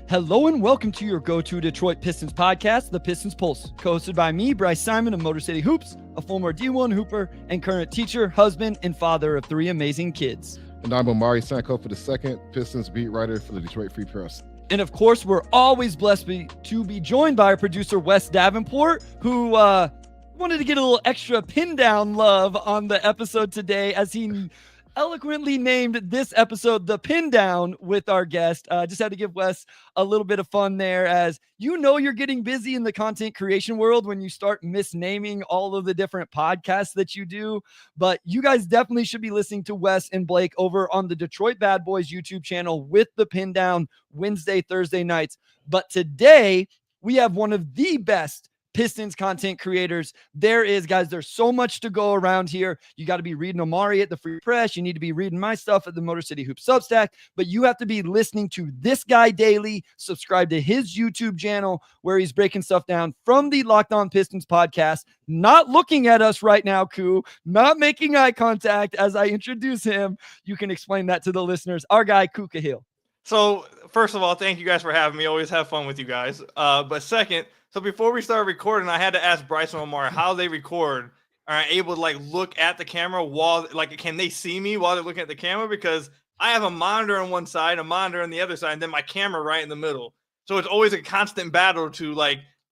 Hello and welcome to your go-to Detroit Pistons podcast, the Pistons Pulse, co-hosted by me, Bryce Simon of Motor City Hoops, a former D1 hooper and current teacher, husband, and father of 3 amazing kids. And I'm Omari Sankofa II, Pistons beat writer for the Detroit Free Press. And of course, we're always blessed to be joined by our producer, Wes Davenport, who wanted to get a little extra pin down love on the episode today as he eloquently named this episode the Pin Down with our guest. Just had to give Wes a little bit of fun there, as you know you're getting busy in the content creation world when you start misnaming all of the different podcasts that you do. But you guys definitely should be listening to Wes and Blake over on the Detroit Bad Boys YouTube channel with the Pin Down Wednesday, Thursday nights. But today we have one of the best Pistons content creators there is, guys. There's so much to go around here. You got to be reading Omari at the Free Press. You need to be reading my stuff at the Motor City Hoops Substack, but you have to be listening to this guy daily. Subscribe to his YouTube channel where he's breaking stuff down from the Locked On Pistons podcast. Not looking at us right now, Koo, not making eye contact as I introduce him. You can explain that to the listeners. Our guy, Khahil. So first of all, thank you guys for having me. Always have fun with you guys. But second, so before we started recording, I had to ask Bryce and Omar how they record. Are able to look at the camera while can they see me while they're looking at the camera? Because I have a monitor on one side, a monitor on the other side, and then my camera right in the middle. So it's always a constant battle to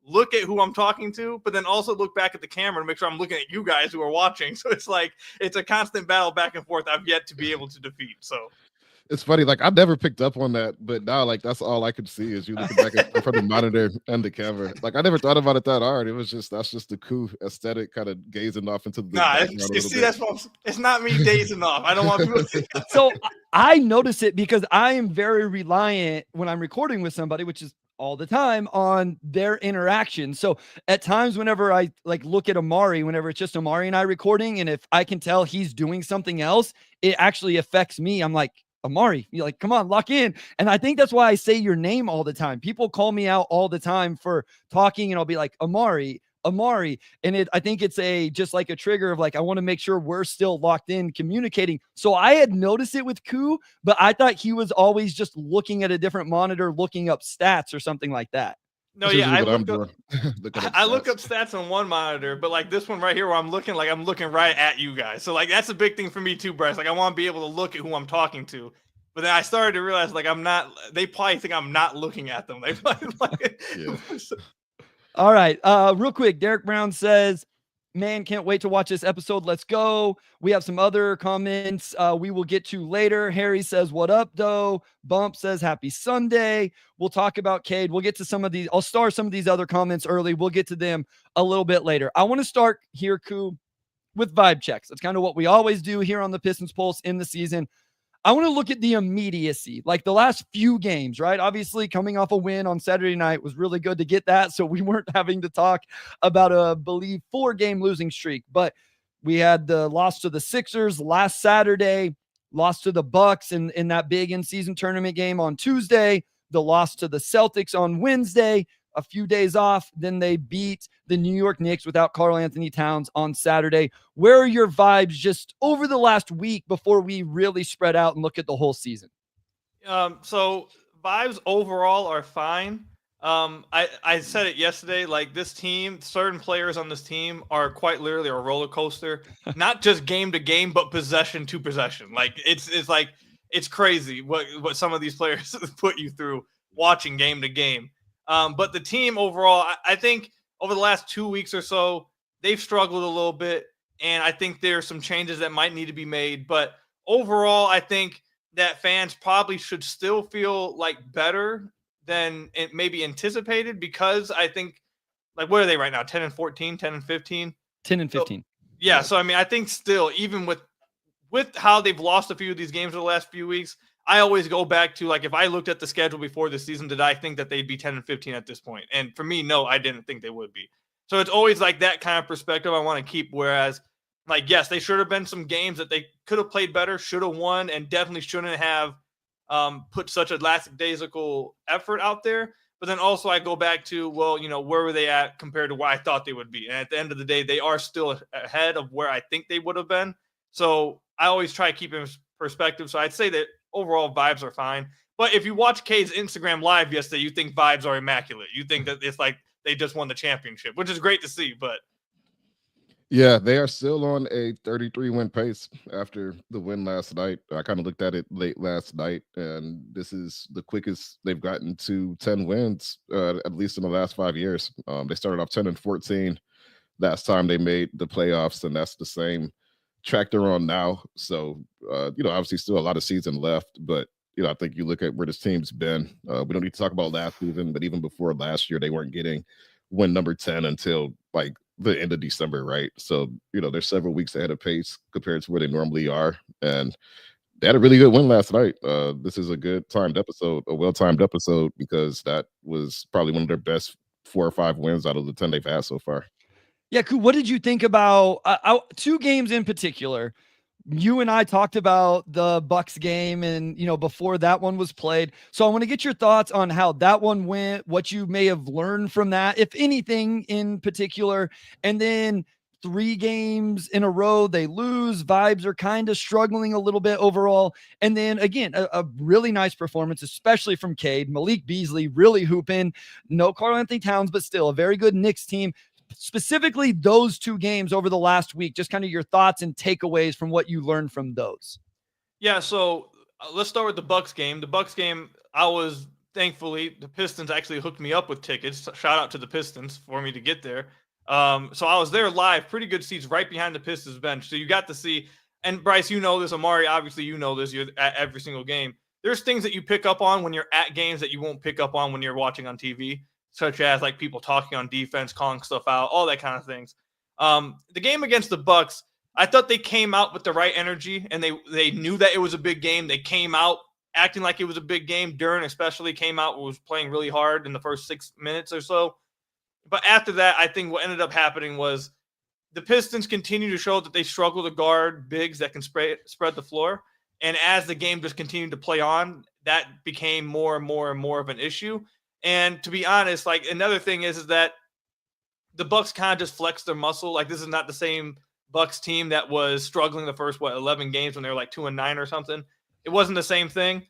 look at who I'm talking to, but then also look back at the camera to make sure I'm looking at you guys who are watching. So it's a constant battle back and forth I've yet to be able to defeat. So it's funny, I never picked up on that, but now that's all I could see is you looking back in front of the monitor and the camera. I never thought about it that hard. It was that's just the cool aesthetic, kind of gazing off into the it's not me gazing off. I don't want people to see. So I notice it because I am very reliant when I'm recording with somebody, which is all the time, on their interaction. So at times whenever I look at Omari, whenever it's just Omari and I recording, and if I can tell he's doing something else, it actually affects me. I'm like, Omari, you're come on, lock in. And I think that's why I say your name all the time. People call me out all the time for talking, and I'll be like, Omari. And I think it's just a trigger of I want to make sure we're still locked in communicating. So I had noticed it with Koo, but I thought he was always just looking at a different monitor, looking up stats or something like that. No, yeah, I look up stats on one monitor, but this one right here where I'm looking right at you guys. So that's a big thing for me too, Bryce. I want to be able to look at who I'm talking to. But then I started to realize I'm not. They probably think I'm not looking at them. They probably yeah. All right, real quick, Derek Brown says, man, can't wait to watch this episode. Let's go. We have some other comments we will get to later. Harry says, what up, though? Bump says, happy Sunday. We'll talk about Cade. We'll get to some of these. I'll star some of these other comments early. We'll get to them a little bit later. I want to start here, Koo, with vibe checks. That's kind of what we always do here on the Pistons Pulse in the season. I want to look at the immediacy, the last few games, right? Obviously, coming off a win on Saturday night was really good to get that, so we weren't having to talk about a, 4-game losing streak. But we had the loss to the Sixers last Saturday, loss to the Bucks in that big in-season tournament game on Tuesday, the loss to the Celtics on Wednesday, a few days off. Then they beat the New York Knicks without Karl Anthony Towns on Saturday. Where are your vibes just over the last week before we really spread out and look at the whole season? So vibes overall are fine. I said it yesterday, this team, certain players on this team are quite literally a roller coaster, not just game to game, but possession to possession. It's crazy what some of these players put you through watching game to game. But the team overall, I think over the last 2 weeks or so, they've struggled a little bit. And I think there are some changes that might need to be made. But overall, I think that fans probably should still feel better than it maybe anticipated, because I think, what are they right now? 10-14, 10-15? 10-15. So, yeah. So, I think still, even with how they've lost a few of these games over the last few weeks, I always go back to if I looked at the schedule before the season, did I think that they'd be 10-15 at this point? And for me, no, I didn't think they would be. So it's always that kind of perspective I want to keep. Whereas, yes, they should have been some games that they could have played better, should have won, and definitely shouldn't have put such a lackadaisical effort out there. But then also I go back to, where were they at compared to where I thought they would be? And at the end of the day, they are still ahead of where I think they would have been. So I always try to keep it in perspective. So I'd say that overall vibes are fine. But if you watch Cade's Instagram live yesterday, you think vibes are immaculate. You think that it's like they just won the championship, which is great to see. But Yeah, they are still on a 33 win pace after the win last night. I kind of looked at it late last night, and this is the quickest they've gotten to 10 wins, at least in the last 5 years. They started off 10-14 last time they made the playoffs, and that's the same track they're on now. So, obviously still a lot of season left, but I think you look at where this team's been. We don't need to talk about last season, but even before last year, they weren't getting win number 10 until like the end of December, right? So, they're several weeks ahead of pace compared to where they normally are. And they had a really good win last night. This is a good timed episode, a well-timed episode, because that was probably one of their best 4 or 5 wins out of the 10 they've had so far. Yeah, Ku, what did you think about 2 games in particular? You and I talked about the Bucks game, and before that one was played. So I want to get your thoughts on how that one went, what you may have learned from that, if anything in particular. And then 3 games in a row they lose. Vibes are kind of struggling a little bit overall. And then again, a really nice performance, especially from Cade. Malik Beasley really hooping. No Karl Anthony Towns, but still a very good Knicks team. Specifically those 2 games over the last week, just kind of your thoughts and takeaways from what you learned from those. Yeah, so let's start with the Bucks game. The Bucks game, thankfully, the Pistons actually hooked me up with tickets. Shout out to the Pistons for me to get there. So I was there live, pretty good seats right behind the Pistons bench. So you got to see, and Bryce, you know this, Omari, obviously you know this, you're at every single game. There's things that you pick up on when you're at games that you won't pick up on when you're watching on TV, such as like people talking on defense, calling stuff out, all that kind of things. The game against the Bucks, I thought they came out with the right energy, and they knew that it was a big game. They came out acting like it was a big game. Duren especially came out, was playing really hard in the first 6 minutes or so. But after that, I think what ended up happening was the Pistons continue to show that they struggle to guard bigs that can spread the floor. And as the game just continued to play on, that became more and more and more of an issue. And to be honest, like another thing is that the Bucks kind of just flexed their muscle. Like this is not the same Bucks team that was struggling the first 11 games when they were like 2-9 or something. It wasn't the same thing.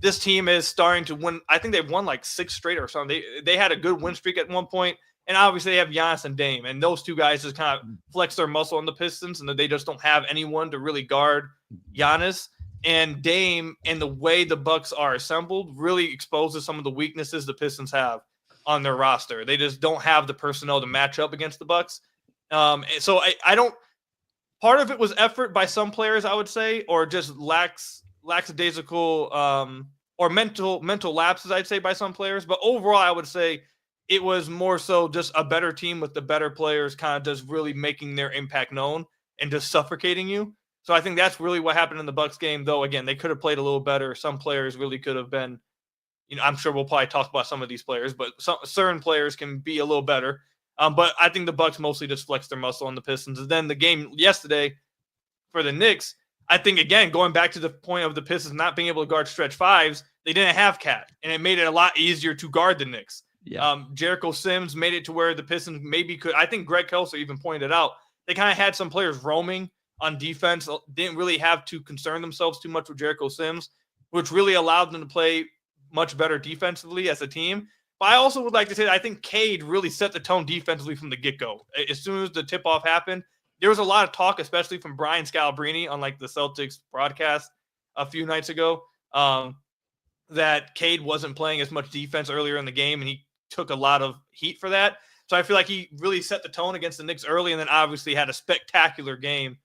This team is starting to win. I think they've won like 6 straight or something. They had a good win streak at one point, and obviously they have Giannis and Dame, and those 2 guys just kind of flex their muscle on the Pistons, and they just don't have anyone to really guard Giannis. And Dame, and the way the Bucks are assembled, really exposes some of the weaknesses the Pistons have on their roster. They just don't have the personnel to match up against the Bucks. So I don't. Part of it was effort by some players, I would say, or just lackadaisical or mental lapses, I'd say, by some players. But overall, I would say it was more so just a better team with the better players, kind of just really making their impact known and just suffocating you. So I think that's really what happened in the Bucks game, though. Again, they could have played a little better. Some players really could have been, I'm sure we'll probably talk about some of these players, but certain players can be a little better. But I think the Bucks mostly just flexed their muscle on the Pistons. And then the game yesterday for the Knicks, I think, again, going back to the point of the Pistons not being able to guard stretch fives, they didn't have Cat, and it made it a lot easier to guard the Knicks. Yeah. Jericho Sims made it to where the Pistons maybe could. I think Greg Kelso even pointed out they kind of had some players roaming on defense, didn't really have to concern themselves too much with Jericho Sims, which really allowed them to play much better defensively as a team. But I also would like to say that I think Cade really set the tone defensively from the get-go. As soon as the tip-off happened, there was a lot of talk, especially from Brian Scalabrine on like the Celtics broadcast a few nights ago, that Cade wasn't playing as much defense earlier in the game, and he took a lot of heat for that. So I feel like he really set the tone against the Knicks early, and then obviously had a spectacular game.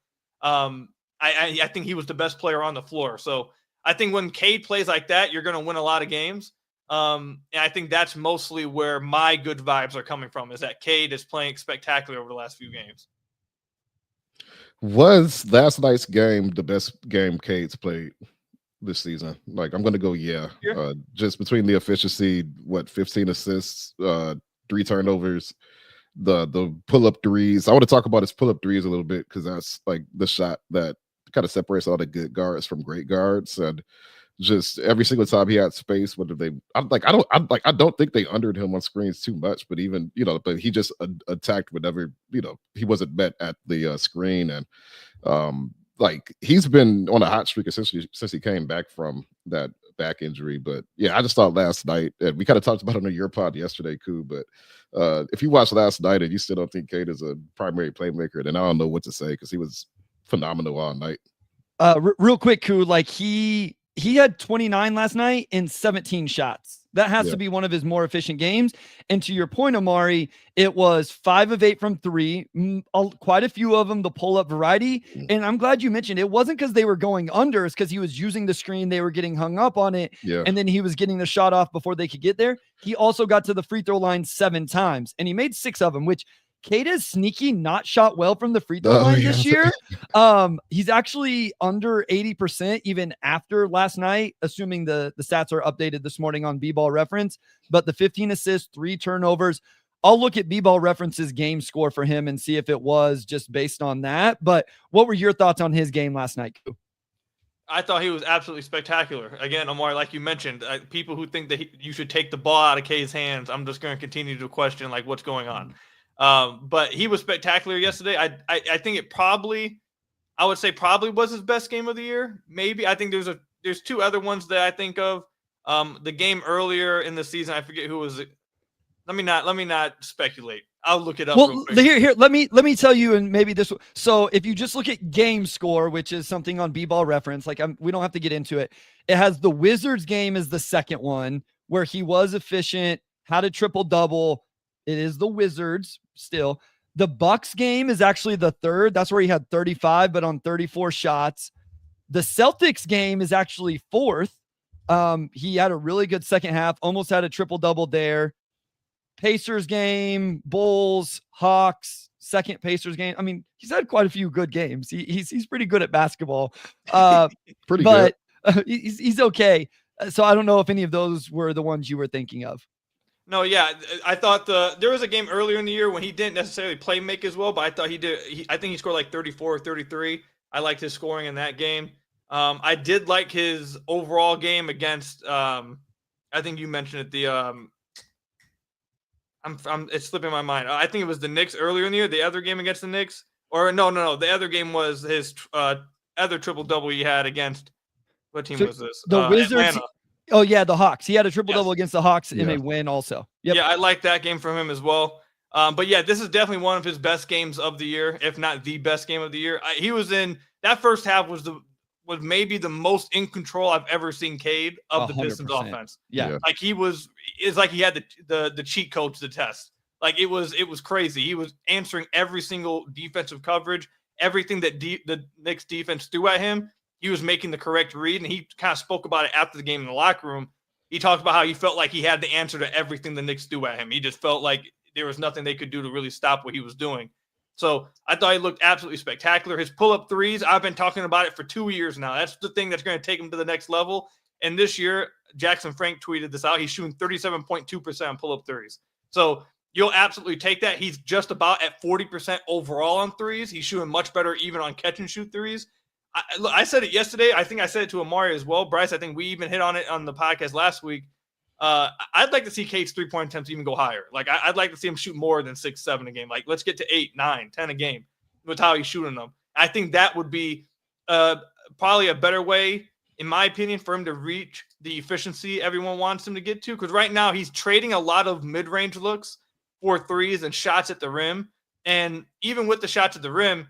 I think he was the best player on the floor. So I think when Cade plays like that, you're going to win a lot of games. And I think that's mostly where my good vibes are coming from, is that Cade is playing spectacular over the last few games. Was last night's game the best game Cade's played this season? Like, I'm going to go, yeah. Just between the efficiency, 15 assists, 3 turnovers, the pull-up threes. I want to talk about his pull-up threes a little bit, because that's like the shot that kind of separates all the good guards from great guards. And just every single time he had space, whether they, I don't think they undered him on screens too much, but even, but he just attacked whenever, he wasn't met at the screen. And like, he's been on a hot streak essentially since he came back from that back injury. But yeah, I just thought last night, and we kind of talked about it on your pod yesterday, Koo, but if you watched last night and you still don't think Cade is a primary playmaker, then I don't know what to say because he was phenomenal all night. Real quick, Koo, like he had 29 last night in 17 shots. That has to be one of his more efficient games. And to your point, Omari, it was 5 of 8 from 3, quite a few of them, the pull-up variety. And I'm glad you mentioned it wasn't because they were going under, it's because he was using the screen. They were getting hung up on it. Yeah. And then he was getting the shot off before they could get there. He also got to the free throw line 7 times, and he made 6 of them, which Cade is sneaky, not shot well from the free throw line this year. He's actually under 80% even after last night, assuming the stats are updated this morning on B-Ball Reference. But the 15 assists, 3 turnovers. I'll look at B-Ball Reference's game score for him and see if it was just based on that. But what were your thoughts on his game last night, Koo? I thought he was absolutely spectacular. Again, Omar, like you mentioned, people who think that you should take the ball out of Cade's hands, I'm just going to continue to question like what's going on. But he was spectacular yesterday. I think it probably was his best game of the year. Maybe. I think there's 2 other ones that I think of. The game earlier in the season, I forget who was it. Let me not speculate. I'll look it up. Well, here, let me tell you, and maybe this. So if you just look at game score, which is something on B-Ball Reference, like we don't have to get into it. It has the Wizards game as the second one where he was efficient, had a triple double. It is the Wizards still. The Bucks game is actually the third. That's where he had 35, but on 34 shots. The Celtics game is actually fourth. He had a really good second half, almost had a triple double there. Pacers game, Bulls, Hawks, second Pacers game. I mean, he's had quite a few good games. He's pretty good at basketball. Pretty but good. He's okay. So I don't know if any of those were the ones you were thinking of. No, yeah, I thought there was a game earlier in the year when he didn't necessarily play make as well, but I thought he did. I think he scored like 34 or 33. I liked his scoring in that game. I did like his overall game against. I think you mentioned it. It's slipping my mind. I think it was the Knicks earlier in the year. The other game against the Knicks, or no. The other game was his other triple double he had against. What team was this? The Wizards. Atlanta. Oh, yeah, the Hawks. He had a triple-double against the Hawks in a win also. Yep. Yeah, I like that game from him as well. But, yeah, this is definitely one of his best games of the year, if not the best game of the year. He was in – that first half was maybe the most in control I've ever seen Cade of the 100%. Pistons offense. Yeah. Like it's like he had the cheat code to the test. Like it was crazy. He was answering every single defensive coverage, everything that the Knicks defense threw at him. He was making the correct read, and he kind of spoke about it after the game in the locker room. He talked about how he felt like he had the answer to everything the Knicks threw at him. He just felt like there was nothing they could do to really stop what he was doing. So I thought he looked absolutely spectacular. His pull-up threes, I've been talking about it for 2 years now. That's the thing that's going to take him to the next level. And this year, Jackson Frank tweeted this out. He's shooting 37.2% on pull-up threes. So you'll absolutely take that. He's just about at 40% overall on threes. He's shooting much better even on catch-and-shoot threes. I said it yesterday. I think I said it to Omari as well. Bryce, I think we even hit on it on the podcast last week. I'd like to see Cade's three-point attempts even go higher. Like, I'd like to see him shoot more than 6, 7 a game. Like, let's get to 8, 9, 10 a game with how he's shooting them. I think that would be probably a better way, in my opinion, for him to reach the efficiency everyone wants him to get to. Because right now he's trading a lot of mid-range looks for threes and shots at the rim. And even with the shots at the rim,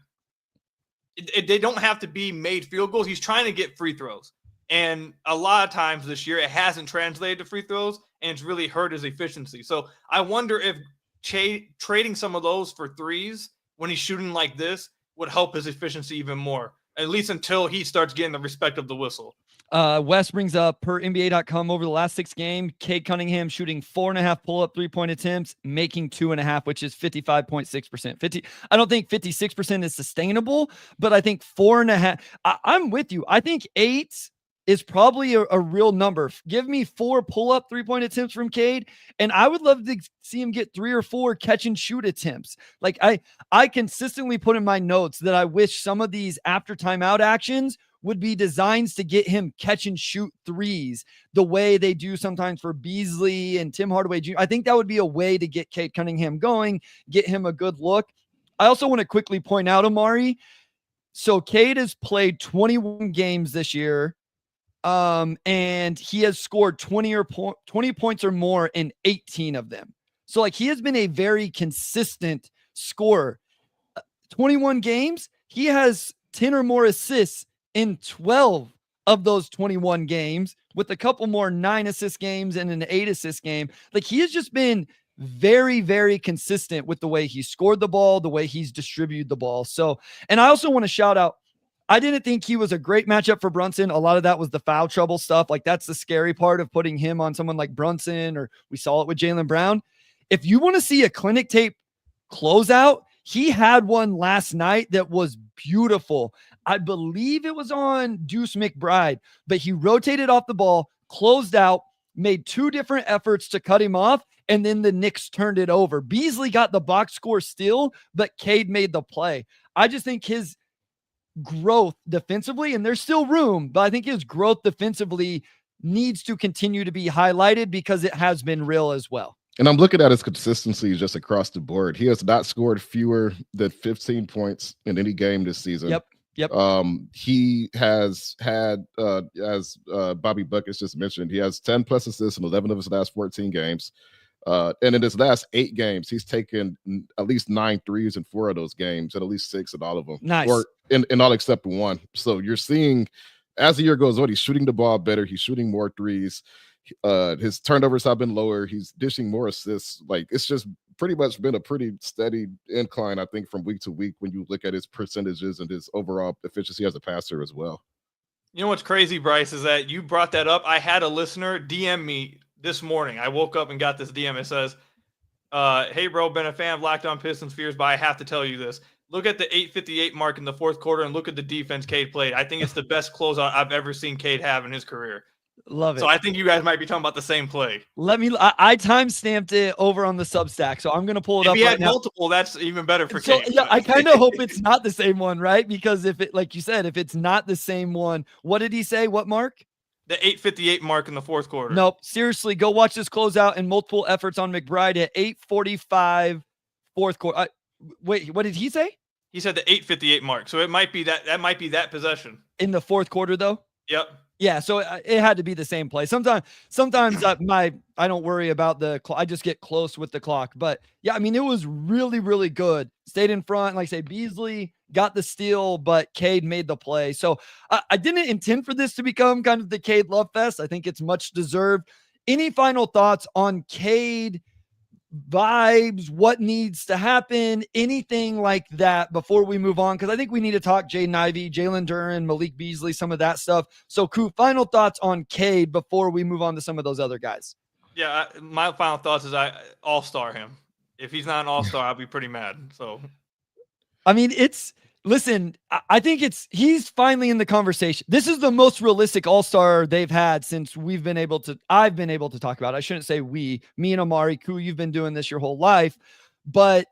they don't have to be made field goals. He's trying to get free throws. And a lot of times this year, it hasn't translated to free throws, and it's really hurt his efficiency. So I wonder if trading some of those for threes when he's shooting like this would help his efficiency even more, at least until he starts getting the respect of the whistle. Wes brings up per NBA.com over the last 6 games, Cade Cunningham shooting 4.5 pull-up 3-point attempts, making 2.5, which is 55.6%. I don't think 56% is sustainable, but I think 4.5. I'm with you. I think 8 is probably a real number. Give me 4 pull-up 3-point attempts from Cade, and I would love to see him get 3 or 4 catch-and-shoot attempts. Like I consistently put in my notes that I wish some of these after timeout actions would be designs to get him catch and shoot threes the way they do sometimes for Beasley and Tim Hardaway Jr. I think that would be a way to get Cade Cunningham going, get him a good look. I also want to quickly point out, Omari, so Cade has played 21 games this year. And he has scored 20 points or more in 18 of them. So like he has been a very consistent scorer. 21 games, he has 10 or more assists in 12 of those 21 games, with a couple more 9 assist games and an 8 assist game. Like he has just been very, very consistent with the way he scored the ball, the way he's distributed the ball. So, and I also want to shout out, I didn't think he was a great matchup for Brunson. A lot of that was the foul trouble stuff. Like that's the scary part of putting him on someone like Brunson, or we saw it with Jalen Brown. If you want to see a clinic tape closeout, he had one last night that was beautiful. I believe it was on Deuce McBride, but he rotated off the ball, closed out, made 2 different efforts to cut him off, and then the Knicks turned it over. Beasley got the box score still, but Cade made the play. I just think his growth defensively, and there's still room, but I think his growth defensively needs to continue to be highlighted because it has been real as well. And I'm looking at his consistency just across the board. He has not scored fewer than 15 points in any game this season. Yep. He has had, as Bobby Buckets just mentioned, he has 10 plus assists in 11 of his last 14 games. And in his last 8 games, he's taken at least 9 threes in 4 of those games, and at least 6 in all of them. Nice. Or in all except 1. So you're seeing, as the year goes on, he's shooting the ball better. He's shooting more threes. His turnovers have been lower. He's dishing more assists. Like it's just pretty much been a pretty steady incline, I think, from week to week when you look at his percentages and his overall efficiency as a passer as well. You know what's crazy, Bryce, is that you brought that up. I had a listener DM me this morning. I woke up and got this DM. It says, hey, bro, been a fan of Locked On Pistons Fears, but I have to tell you this. Look at the 8:58 mark in the 4th quarter and look at the defense Cade played. I think it's the best closeout I've ever seen Cade have in his career. Love it. So I think you guys might be talking about the same play. I time-stamped it over on the Substack, so I'm going to pull it up. If he right had now. multiple, that's even better for So, Cade. yeah, I kind of hope it's not the same one, right? Because if it, like you said, if it's not the same one, what did he say? What mark? The 8:58 mark in the 4th quarter. Nope. Seriously, go watch this closeout and multiple efforts on McBride at 8:45 4th quarter. Wait, what did he say? He said the 8:58 mark. So it might be that might be that possession. In the 4th quarter, though? Yep. Yeah, so it had to be the same play. Sometimes I don't worry about the clock. I just get close with the clock. But yeah, I mean, it was really, really good. Stayed in front. Like I say, Beasley got the steal, but Cade made the play. So I didn't intend for this to become kind of the Cade love fest. I think it's much deserved. Any final thoughts on Cade vibes, what needs to happen, anything like that before we move on? Because I think we need to talk Jaden Ivey, Jalen Duren, Malik Beasley, some of that stuff. So, Koo, final thoughts on Cade before we move on to some of those other guys. Yeah, my final thoughts is I all-star him. If he's not an all-star, I'll be pretty mad. So, I mean, listen, I think he's finally in the conversation. This is the most realistic all-star they've had since I've been able to talk about it. I shouldn't say me and Omari. Koo, you've been doing this your whole life. But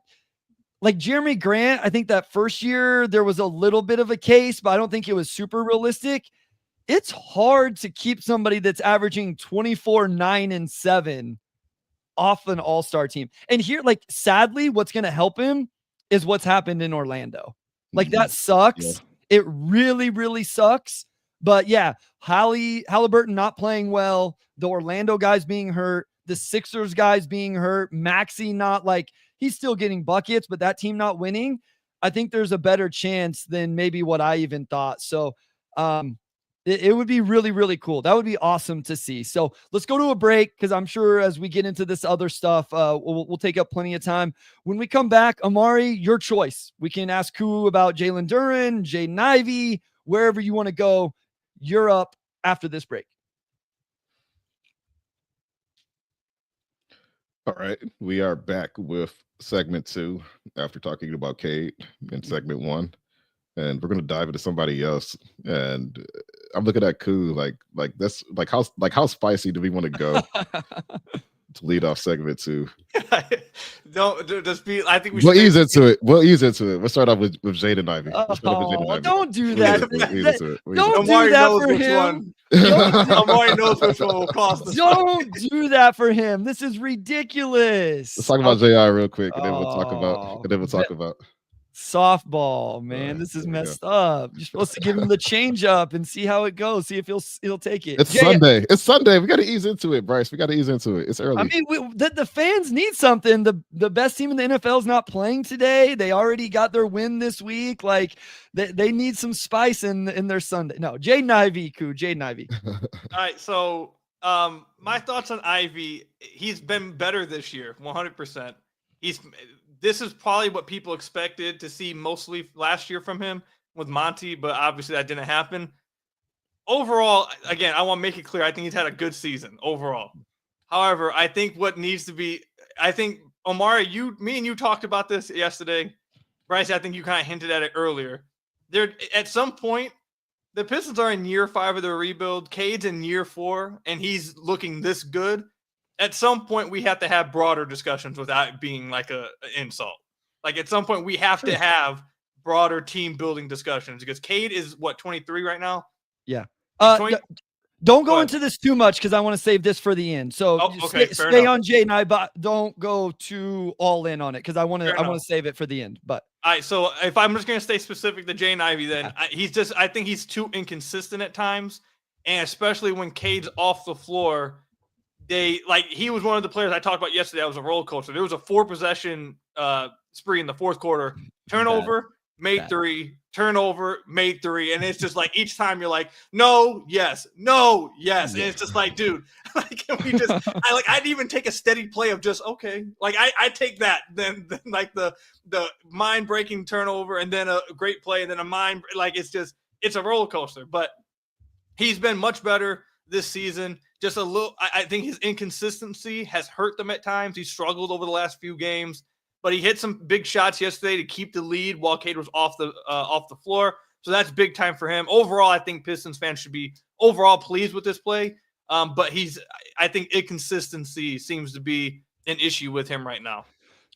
like Jeremy Grant, I think that first year there was a little bit of a case, but I don't think it was super realistic. It's hard to keep somebody that's averaging 24, 9, and 7 off an all-star team. And here, like, sadly, what's going to help him is what's happened in Orlando. Like, that sucks. Yeah. It really, really sucks. But yeah, Halliburton not playing well, the Orlando guys being hurt, the Sixers guys being hurt, Maxey not, like, he's still getting buckets, but that team not winning. I think there's a better chance than maybe what I even thought. So it would be really, really cool. That would be awesome to see. So let's go to a break, because I'm sure as we get into this other stuff, we'll take up plenty of time. When we come back, Omari, your choice. We can ask Koo about Jalen Duren, Jaden Ivey, wherever you want to go. You're up after this break. All right, we are back with segment 2 after talking about Cade in segment 1. And we're gonna dive into somebody else. And I'm looking at Koo like that's like how spicy do we want to go to lead off segment 2? Don't just be. I think we'll ease into it. We'll start off with Jaden Ivey. Don't do that. Don't do Omari that knows for which him. Omari knows which one will cost us. Don't do that for him. This is ridiculous. Let's talk about JI real quick, and then we'll talk about. Softball, man. This is There we go. messed up. You're supposed to give him the change up and see how it goes. See if he'll take it. It's Sunday. It's Sunday. We got to ease into it, Bryce. We got to ease into it. It's early. I mean, the fans need something. The best team in the NFL is not playing today. They already got their win this week. Like they need some spice in their Sunday. No, Jaden Ivey, Jaden Ivey. All right, so my thoughts on Ivey. He's been better this year, 100%. This is probably what people expected to see mostly last year from him with Monty, but obviously that didn't happen. Overall, again, I want to make it clear, I think he's had a good season overall. However, I think what needs to be, I think, Omari, me and you talked about this yesterday. Bryce, I think you kind of hinted at it earlier. At some point, the Pistons are in year 5 of their rebuild. Cade's in year 4, and he's looking this good. At some point, we have to have broader discussions without it being like an insult. Like at some point, we have to have broader team building discussions because Cade is 23 right now. Yeah. Don't go into this too much because I want to save this for the end. So stay on Jay and I, but don't go too all in on it because I want to save it for the end. But all right, so if I'm just going to stay specific to Jay and Ivey, then I think he's too inconsistent at times, and especially when Cade's off the floor. He was one of the players I talked about yesterday. That was a roller coaster. There was a 4-possession spree in the fourth quarter. Turnover, made 3. Turnover, made 3. And it's just like each time you're like, no, yes. And it's just like, dude, can we just I'd even take a steady play of just okay. Like I take that then like the mind breaking turnover and then a great play and then it's a roller coaster. But he's been much better this season. Just a little, I think his inconsistency has hurt them at times. He struggled over the last few games, but he hit some big shots yesterday to keep the lead while Cade was off the floor. So that's big time for him. Overall, I think Pistons fans should be overall pleased with this play. But I think inconsistency seems to be an issue with him right now.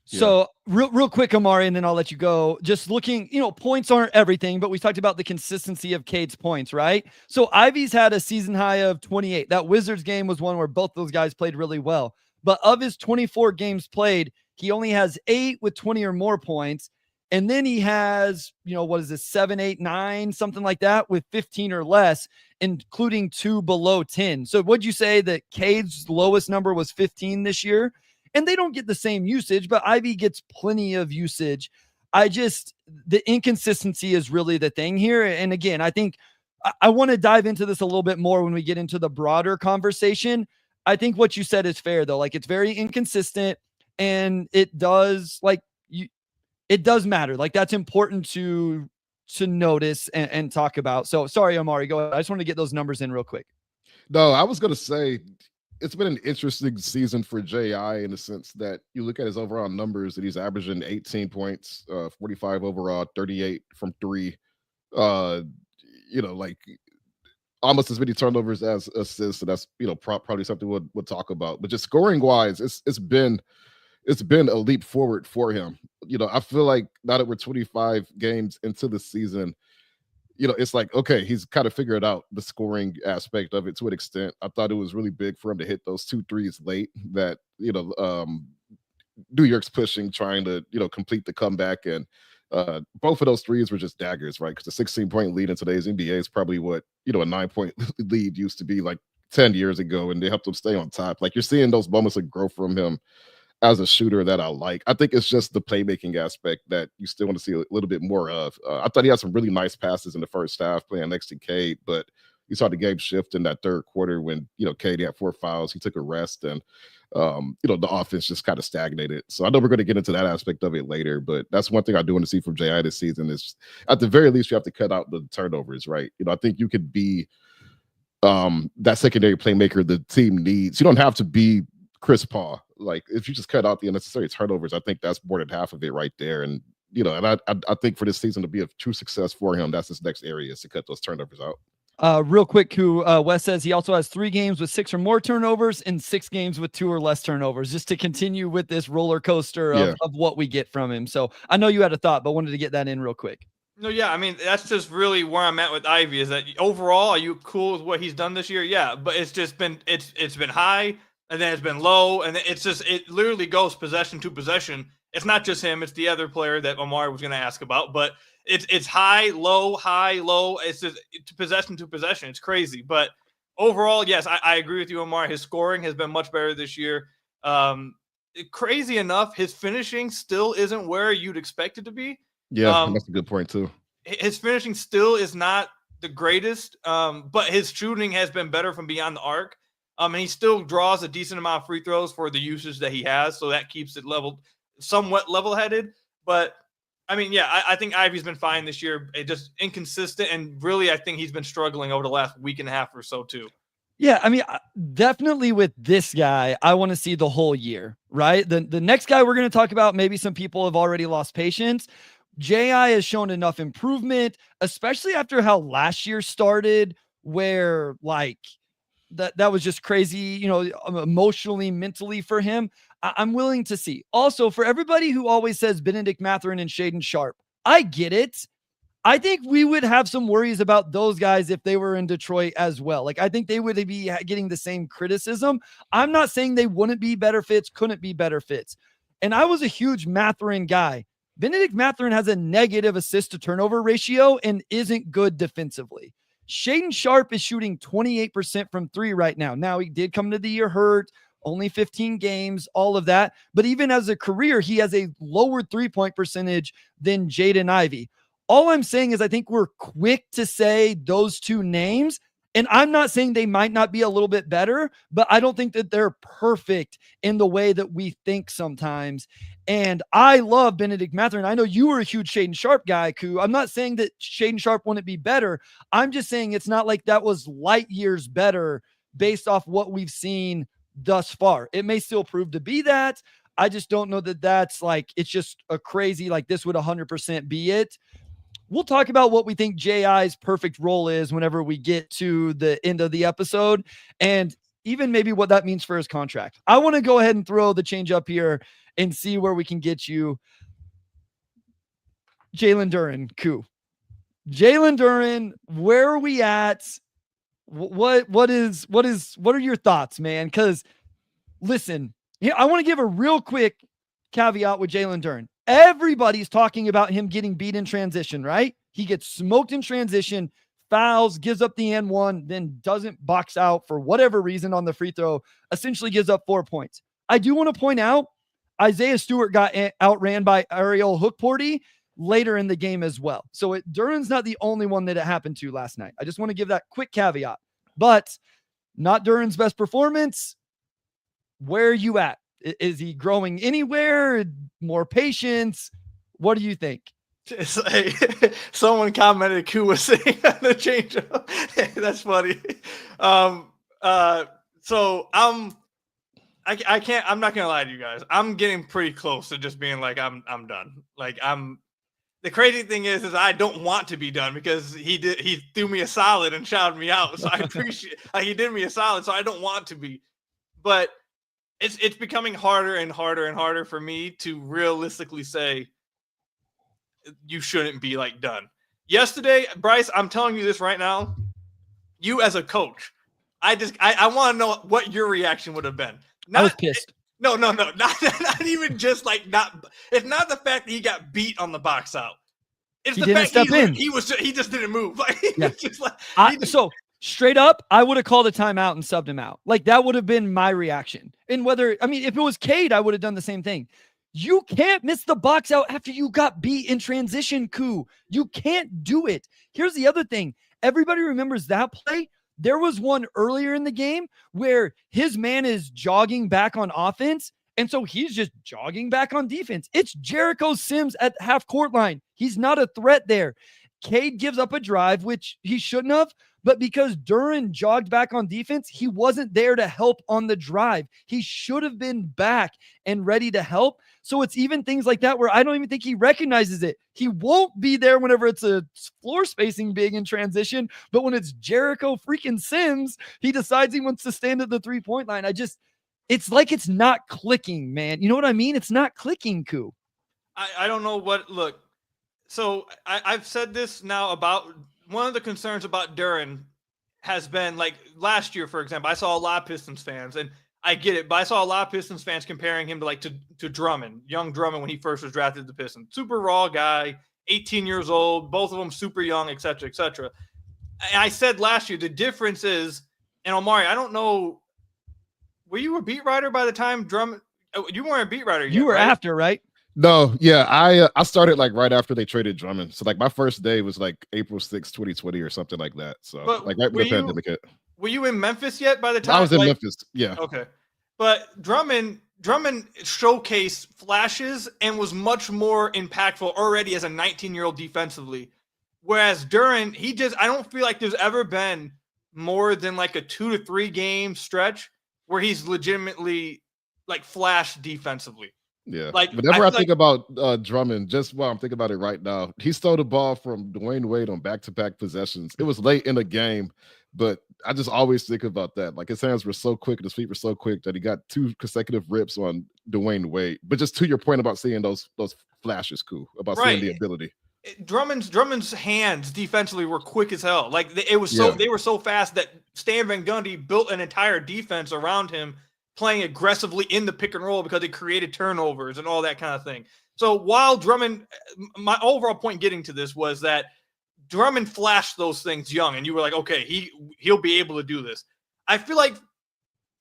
So real quick, Omari, and then I'll let you go. Just looking, points aren't everything, but we talked about the consistency of Cade's points, right? So Ivey's had a season high of 28. That Wizards game was one where both those guys played really well. But of his 24 games played, he only has 8 with 20 or more points. And then he has, 7, 8, 9, something like that with 15 or less, including 2 below 10. So would you say that Cade's lowest number was 15 this year? And they don't get the same usage, but Ivey gets plenty of usage. The inconsistency is really the thing here. And again, I think I want to dive into this a little bit more when we get into the broader conversation. I think what you said is fair though. Like it's very inconsistent and it does matter. Like that's important to notice and talk about. So sorry, Omari, go ahead. I just want to get those numbers in real quick. No, I was going to say, it's been an interesting season for J.I. in the sense that you look at his overall numbers that he's averaging 18 points, 45 overall, 38 from 3, almost as many turnovers as assists. So that's, probably something we'll talk about. But just scoring wise, it's been a leap forward for him. I feel like now that we're 25 games into the season, it's like, okay, he's kind of figured out the scoring aspect of it to an extent. I thought it was really big for him to hit those 2 threes late that, New York's pushing, trying to, complete the comeback. And both of those threes were just daggers, right? Because a 16-point lead in today's NBA is probably what, a 9-point lead used to be like 10 years ago. And they helped him stay on top. Like you're seeing those moments of growth from him as a shooter that I like. I think it's just the playmaking aspect that you still want to see a little bit more of. I thought he had some really nice passes in the first half playing next to Cade, but you saw the game shift in that third quarter when, Cade had 4 fouls. He took a rest and, the offense just kind of stagnated. So I know we're going to get into that aspect of it later, but that's one thing I do want to see from J.I. this season is at the very least, you have to cut out the turnovers, right? I think you could be that secondary playmaker the team needs. You don't have to be Chris Paul. Like if you just cut out the unnecessary turnovers, I think that's more than half of it right there. And and I think for this season to be a true success for him, that's his next area is to cut those turnovers out. Real quick, Wes says he also has 3 games with 6 or more turnovers and 6 games with 2 or less turnovers, just to continue with this roller coaster of what we get from him. So I know you had a thought, but wanted to get that in real quick. No, yeah, I mean that's just really where I'm at with Ivey. Is that overall, are you cool with what he's done this year? Yeah, but it's just been it's been high. And then it's been low, and it literally goes possession to possession. It's not just him; it's the other player that Omar was going to ask about. But it's high, low, high, low. It's just possession to possession. It's crazy. But overall, yes, I agree with you, Omar. His scoring has been much better this year. Crazy enough, his finishing still isn't where you'd expect it to be. Yeah, that's a good point too. His finishing still is not the greatest, but his shooting has been better from beyond the arc. And he still draws a decent amount of free throws for the usage that he has, so that keeps it somewhat level-headed. But I mean, yeah, I think Ivey's been fine this year. Just inconsistent, and really, I think he's been struggling over the last week and a half or so too. Yeah, I mean, definitely with this guy, I want to see the whole year, right? The next guy we're going to talk about, maybe some people have already lost patience. J.I. has shown enough improvement, especially after how last year started, where like that was just crazy, emotionally, mentally for him. I'm willing to see. Also, for everybody who always says Benedict Mathurin and Shaedon Sharpe, I get it. I think we would have some worries about those guys if they were in Detroit as well. Like, I think they would be getting the same criticism. I'm not saying they wouldn't be better fits, couldn't be better fits. And I was a huge Mathurin guy. Benedict Mathurin has a negative assist to turnover ratio and isn't good defensively. Shaedon Sharpe is shooting 28% from three right now. Now, he did come into the year hurt, only 15 games, all of that. But even as a career, he has a lower three-point percentage than Jaden Ivey. All I'm saying is I think we're quick to say those two names, and I'm not saying they might not be a little bit better, but I don't think that they're perfect in the way that we think sometimes. And I love Benedict Mathurin. I know you were a huge Shaedon Sharpe guy, Koo. I'm not saying that Shaedon Sharpe wouldn't be better. I'm just saying it's not like that was light years better based off what we've seen thus far. It may still prove to be that. I just don't know that that's like, it's just a crazy, like this would 100% be it. We'll talk about what we think J.I.'s perfect role is whenever we get to the end of the episode, and even maybe what that means for his contract. I want to go ahead and throw the change up here and see where we can get you. Jalen Duren, Koo. Jalen Duren, where are we at? What are your thoughts, man? Because listen, I want to give a real quick caveat with Jalen Duren. Everybody's talking about him getting beat in transition, right? He gets smoked in transition, fouls, gives up the N1, then doesn't box out for whatever reason on the free throw, essentially gives up 4 points. I do want to point out Isaiah Stewart got outran by Ariel Hookporty later in the game as well. So Duren's not the only one that it happened to last night. I just want to give that quick caveat, but not Duren's best performance. Where are you at? Is he growing anywhere? More patience? What do you think? It's like, someone commented Koo was saying on the change up. That's funny. So I can't, I'm not gonna lie to you guys. I'm getting pretty close to just being like, I'm done. Like the crazy thing is I don't want to be done because he threw me a solid and shouted me out. So I appreciate, like, he did me a solid. So I don't want to be, but it's becoming harder and harder and harder for me to realistically say you shouldn't be like done. Yesterday, Bryce, I'm telling you this right now. You as a coach, I want to know what your reaction would have been. I was pissed. No, not even just like it's not the fact that he got beat on the box out. It's the fact he just didn't move. Like, yeah. Just like so straight up, I would have called a timeout and subbed him out. Like, that would have been my reaction. And if it was Cade, I would have done the same thing. You can't miss the box out after you got beat in transition, Koo. You can't do it. Here's the other thing. Everybody remembers that play. There was one earlier in the game where his man is jogging back on offense, and so he's just jogging back on defense. It's Jericho Sims at half court line. He's not a threat there. Cade gives up a drive, which he shouldn't have, but because Duren jogged back on defense, he wasn't there to help on the drive. He should have been back and ready to help. So it's even things like that where I don't even think he recognizes it. He won't be there whenever it's a floor spacing big in transition, but when it's Jericho freaking Sims, he decides he wants to stand at the 3-point line. It's like it's not clicking, man. You know what I mean? It's not clicking, Koo. I don't know look. So I've said this now about one of the concerns about Duren has been, like, last year, for example, I saw a lot of Pistons fans, and I get it, but I saw a lot of Pistons fans comparing him to Drummond, young Drummond when he first was drafted to the Pistons. Super raw guy, 18 years old, both of them super young, et cetera, et cetera. And I said last year, the difference is, and Omari, I don't know, were you a beat writer by the time Drummond? You weren't a beat writer yet, You were right? after, right? No, yeah, I started like right after they traded Drummond. So like my first day was like April 6, 2020 or something like that. So But like right when the pandemic hit. Were you in Memphis yet by the time? I was in Memphis. Yeah. Okay. But Drummond showcased flashes and was much more impactful already as a 19-year-old defensively. Whereas Duren, I don't feel like there's ever been more than like a 2 to 3 game stretch where he's legitimately like flashed defensively. Yeah. Like whenever I think about Drummond, just while I'm thinking about it right now, he stole the ball from Dwayne Wade on back-to-back possessions. It was late in the game, but I just always think about that. Like his hands were so quick, his feet were so quick that he got 2 consecutive rips on Dwayne Wade. But just to your point about seeing those flashes, cool, about seeing the ability. Drummond's hands defensively were quick as hell. Like they were so fast that Stan Van Gundy built an entire defense around him, playing aggressively in the pick and roll because it created turnovers and all that kind of thing. So while Drummond, my overall point getting to this was that Drummond flashed those things young, and you were like, okay, he'll be able to do this. I feel like,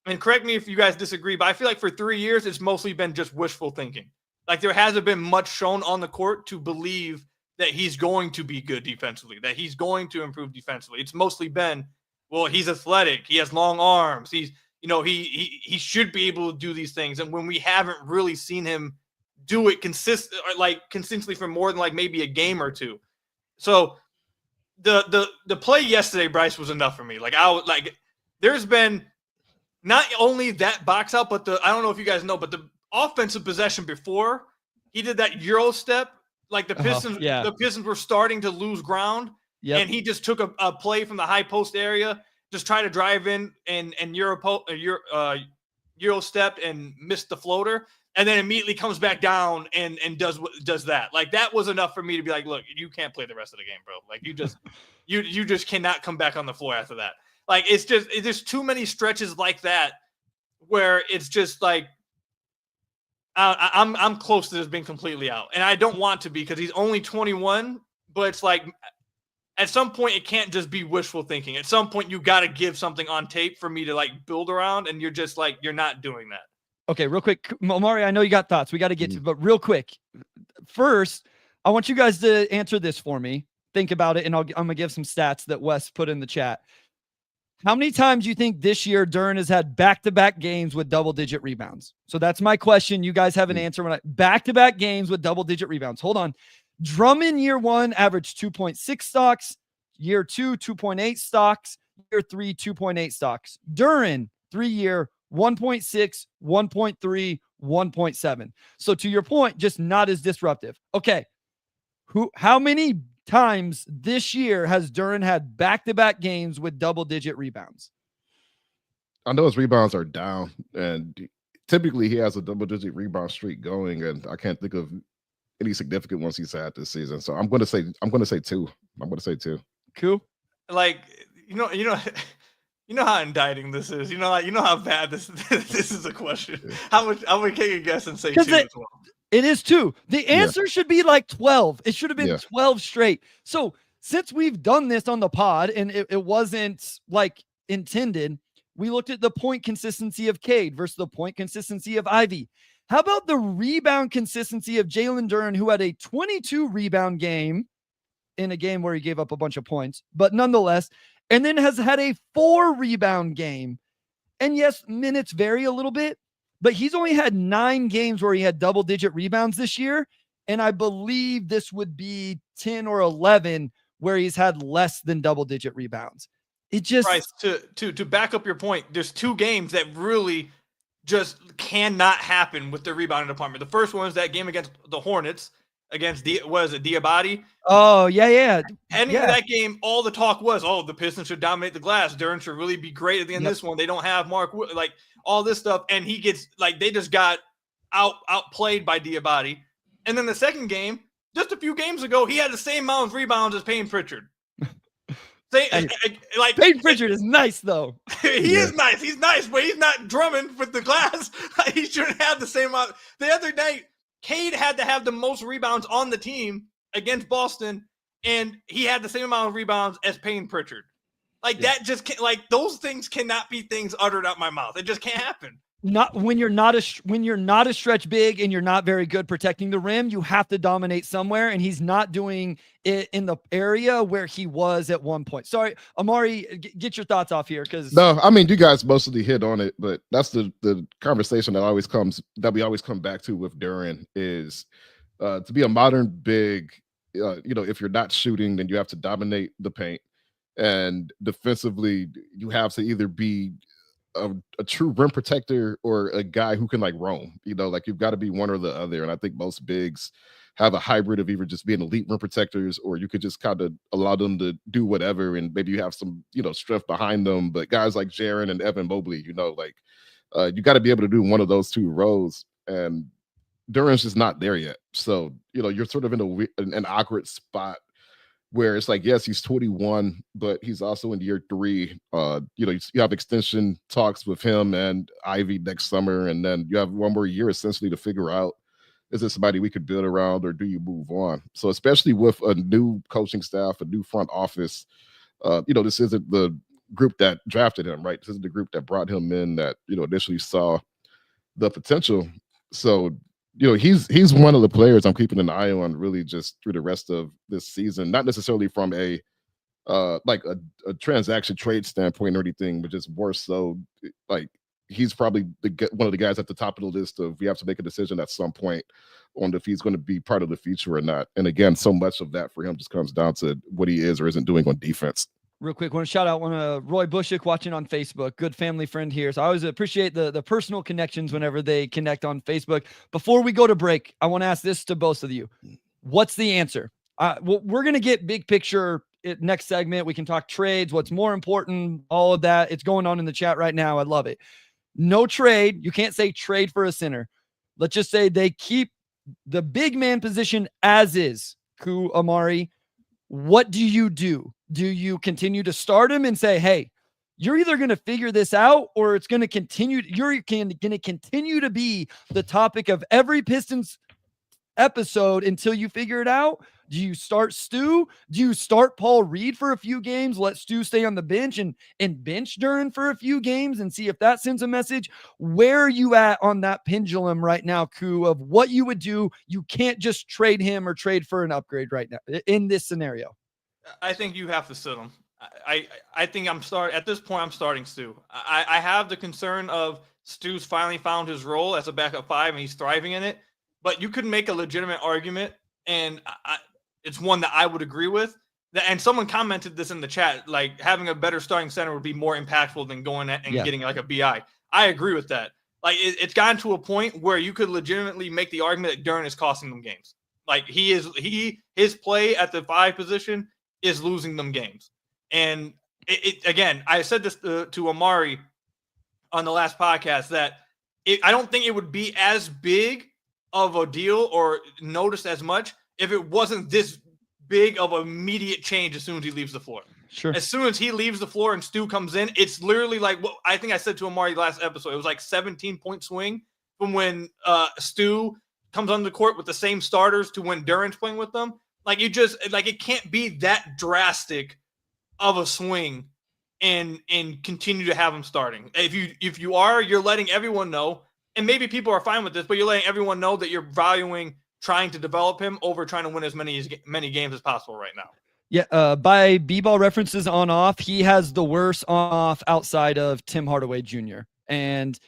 and correct me if you guys disagree, but I feel like for 3 years, it's mostly been just wishful thinking. Like there hasn't been much shown on the court to believe that he's going to be good defensively, that he's going to improve defensively. It's mostly been, well, he's athletic, he has long arms, he should be able to do these things. And when we haven't really seen him do it consistently for more than like maybe a game or two. So the play yesterday, Bryce, was enough for me. There's been not only that box out, but I don't know if you guys know, but the offensive possession before he did that Euro step, like the Pistons were starting to lose ground. Yep. And he just took a play from the high post area, just try to drive in and Euro stepped and missed the floater, and then immediately comes back down and does that. Like that was enough for me to be like, look, you can't play the rest of the game, bro. Like you just cannot come back on the floor after that. Like there's too many stretches like that where it's just like I'm close to this being completely out, and I don't want to be because he's only 21. But it's like at some point it can't just be wishful thinking. At some point you got to give something on tape for me to like build around, and you're just like you're not doing that. Okay, real quick, Omari, I know you got thoughts. We got to get to, but real quick, first, I want you guys to answer this for me. Think about it, and I'm gonna give some stats that Wes put in the chat. How many times do you think this year Duren has had back-to-back games with double-digit rebounds? So that's my question. You guys have an answer. Back-to-back games with double-digit rebounds. Hold on. Drummond year 1 averaged 2.6 stocks. Year 2, 2.8 stocks. Year 3, 2.8 stocks. Duren, 3-year, 1.6, 1.3, 1.7. So to your point, just not as disruptive. Okay. How many times this year has Duren had back-to-back games with double-digit rebounds? I know his rebounds are down, and typically he has a double-digit rebound streak going, and I can't think of any significant ones he's had this season. So I'm going to say 2. I'm going to say 2. Cool. Like you know how indicting this is. You know how bad this is a question. Yeah. How much can you guess and say 2 as well? It is 2. The answer should be like 12. It should have been 12 straight. So since we've done this on the pod and it wasn't like intended, we looked at the point consistency of Cade versus the point consistency of Ivey. How about the rebound consistency of Jalen Duren, who had a 22 rebound game in a game where he gave up a bunch of points, but nonetheless, and then has had a 4 rebound game. And yes, minutes vary a little bit, but he's only had 9 games where he had double-digit rebounds this year, and I believe this would be 10 or 11 where he's had less than double-digit rebounds. It just Bryce, to back up your point, there's 2 games that really just cannot happen with the rebounding department. The first one is that game against the Hornets against Diabate. Oh, yeah. Ending of that game, all the talk was, the Pistons should dominate the glass. Duren should really be great at the end of this one. They don't have Mark, like all this stuff. And he gets like, they just got outplayed by Diabate. And then the second game, just a few games ago, he had the same amount of rebounds as Payne Pritchard. Like Peyton Pritchard is nice though. He is nice. He's nice, but he's not drumming with the glass. He shouldn't have the same amount. The other night, Cade had to have the most rebounds on the team against Boston, and he had the same amount of rebounds as Peyton Pritchard. That just can't, those things cannot be things uttered out my mouth. It just can't happen. Not when you're not a stretch big and you're not very good protecting the rim, you have to dominate somewhere, and he's not doing it in the area where he was at one point. Sorry, Omari, get your thoughts off here, because no, I mean, you guys mostly hit on it, but that's the conversation that we always come back to with Duren is to be a modern big. If you're not shooting, then you have to dominate the paint, and defensively, you have to either be a true rim protector or a guy who can roam. You've got to be one or the other. And I think most bigs have a hybrid of either just being elite rim protectors, or you could just kind of allow them to do whatever, and maybe you have some strength behind them. But guys like Jaron and Evan Mobley, you got to be able to do one of those two roles, and Duren's just not there yet. So you're sort of in an awkward spot where it's yes, he's 21, but he's also in year 3. You have extension talks with him and Ivey next summer, and then you have one more year essentially to figure out, is this somebody we could build around, or do you move on? So especially with a new coaching staff, a new front office, this isn't the group that drafted him, right? This isn't the group that brought him in that, initially saw the potential. So he's one of the players I'm keeping an eye on really just through the rest of this season, not necessarily from a transaction trade standpoint or anything, but just more so he's probably one of the guys at the top of the list of we have to make a decision at some point on if he's going to be part of the future or not. And again, so much of that for him just comes down to what he is or isn't doing on defense. Real quick, want to shout out Roy Bushik watching on Facebook, good family friend here. So I always appreciate the personal connections whenever they connect on Facebook. Before we go to break, I want to ask this to both of you. What's the answer? We're going to get big picture next segment. We can talk trades, what's more important, all of that. It's going on in the chat right now. I love it. No trade. You can't say trade for a center. Let's just say they keep the big man position as is. Omari, what do you do? Do you continue to start him and say, hey, you're either going to figure this out, or it's going to continue. You're going to continue to be the topic of every Pistons episode until you figure it out? Do you start Stu? Do you start Paul Reed for a few games, let Stu stay on the bench and bench Duren for a few games and see if that sends a message? Where are you at on that pendulum right now, Ku, of what you would do? You can't just trade him or trade for an upgrade right now in this scenario. I think you have to sit him. I think at this point, I'm starting Stu. I have the concern of Stu's finally found his role as a backup 5 and he's thriving in it, but you could make a legitimate argument, and it's one that I would agree with. And someone commented this in the chat, having a better starting center would be more impactful than going and getting a BI. I agree with that. It's gotten to a point where you could legitimately make the argument that Duren is costing them games. His play at the 5 position is losing them games. And again, I said this to Omari on the last podcast, that I don't think it would be as big of a deal or noticed as much if it wasn't this big of an immediate change as soon as he leaves the floor. Sure. As soon as he leaves the floor and Stu comes in, it's literally what I think I said to Omari last episode. It was 17-point swing from when Stu comes on the court with the same starters to when Duren's playing with them. It can't be that drastic of a swing and continue to have him starting. If you're letting everyone know, and maybe people are fine with this, but you're letting everyone know that you're valuing trying to develop him over trying to win as many games as possible right now. Yeah, by B-ball references on off, he has the worst on off outside of Tim Hardaway Jr. And,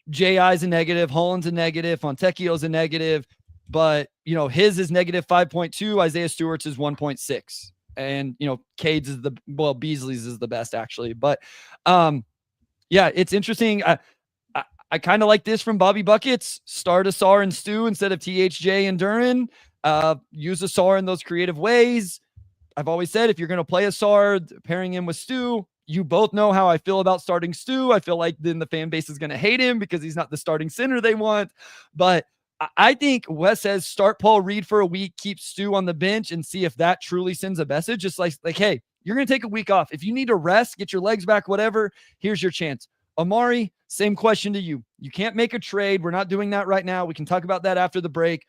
J.I.'s a negative, Holland's a negative, Fontecchio's a negative, but, his is negative 5.2, Isaiah Stewart's is 1.6. And, Cade's is Beasley's is the best actually. But, yeah, it's interesting. I kind of like this from Bobby Buckets. Start Asar and Stu instead of THJ and Duren. Use Asar in those creative ways. I've always said, if you're going to play Asar, pairing him with Stu, you both know how I feel about starting Stu. I feel like then the fan base is going to hate him because he's not the starting center they want. But I think Wes says start Paul Reed for a week, keep Stu on the bench, and see if that truly sends a message. Just like, hey, You're going to take a week off. If you need to rest, get your legs back, whatever, here's your chance. Omari, same question to you. You can't make a trade. We're not doing that right now. We can talk about that after the break.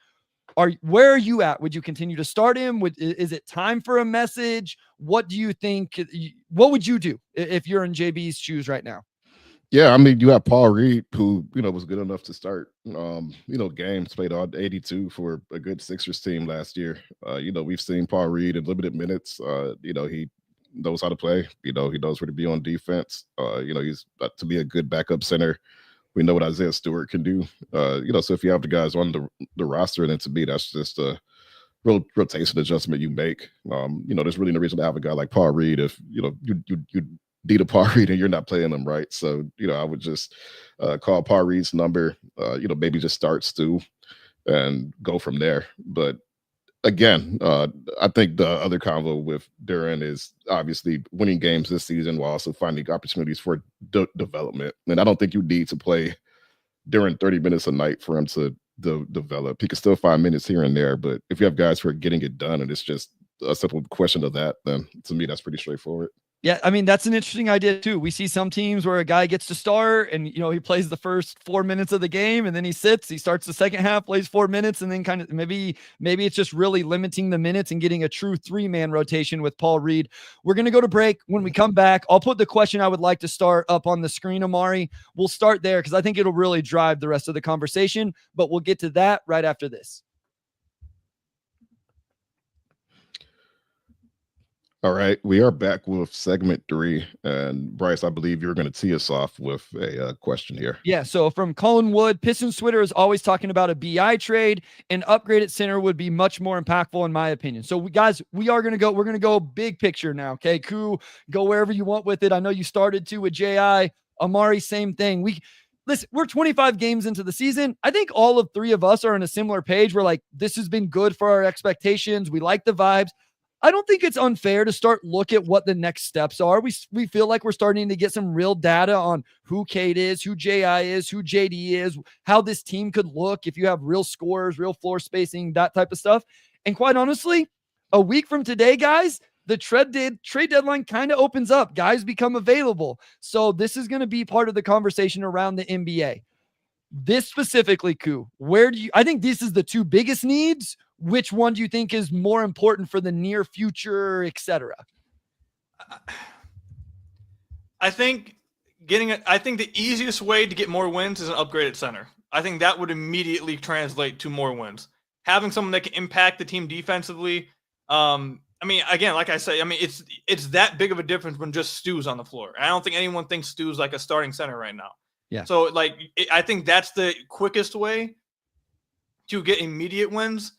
Where are you at? Would you continue to start him? Is it time for a message? What do you think? What would you do if you're in JB's shoes right now? Yeah, I mean, you have Paul Reed, who, was good enough to start, games, played all 82 for a good Sixers team last year. We've seen Paul Reed in limited minutes. He knows how to play. He knows where to be on defense. He's to be a good backup center. We know what Isaiah Stewart can do. So if you have the guys on the roster, then to me, that's just a real rotation adjustment you make. There's really no reason to have a guy like Paul Reed if, you need a Paul Reed and you're not playing them right. So, I would just call Paul Reed's number, maybe just start Stu and go from there. But again, I think the other convo with Duren is obviously winning games this season while also finding opportunities for development. And I don't think you need to play Duren 30 minutes a night for him to develop. He can still find minutes here and there, but if you have guys who are getting it done and it's just a simple question of that, then to me, that's pretty straightforward. Yeah, I mean, that's an interesting idea too. We see some teams where a guy gets to start and, he plays the first 4 minutes of the game and then he sits, he starts the second half, plays 4 minutes, and then kind of maybe it's just really limiting the minutes and getting a true 3-man rotation with Paul Reed. We're going to go to break. When we come back, I'll put the question I would like to start up on the screen, Omari. We'll start there because I think it'll really drive the rest of the conversation, but we'll get to that right after this. All right, we are back with segment 3, and Bryce, I believe you're going to tee us off with a question here. Yeah, so from Colin Wood, Pistons Twitter is always talking about a BI trade. An upgrade at center would be much more impactful in my opinion. So we're going to go big picture now, okay? Ku, go wherever you want with it. I know you started to with JI. Omari, same thing. Listen, we're 25 games into the season. I think all of 3 of us are on a similar page. We're like, this has been good for our expectations. We like the vibes. I don't think it's unfair to start look at what the next steps are. We feel like we're starting to get some real data on who Cade is, who JI is, who JD is, how this team could look if you have real scores, real floor spacing, that type of stuff. And quite honestly, a week from today, guys, the trade deadline kind of opens up. Guys become available. So this is going to be part of the conversation around the NBA. This specifically, Ku, I think this is the 2 biggest needs. Which one do you think is more important for the near future, et cetera? I think the easiest way to get more wins is an upgraded center. I think that would immediately translate to more wins. Having someone that can impact the team defensively. Again, like I say, it's that big of a difference when just Stu's on the floor. I don't think anyone thinks Stu's like a starting center right now. Yeah. So I think that's the quickest way to get immediate wins.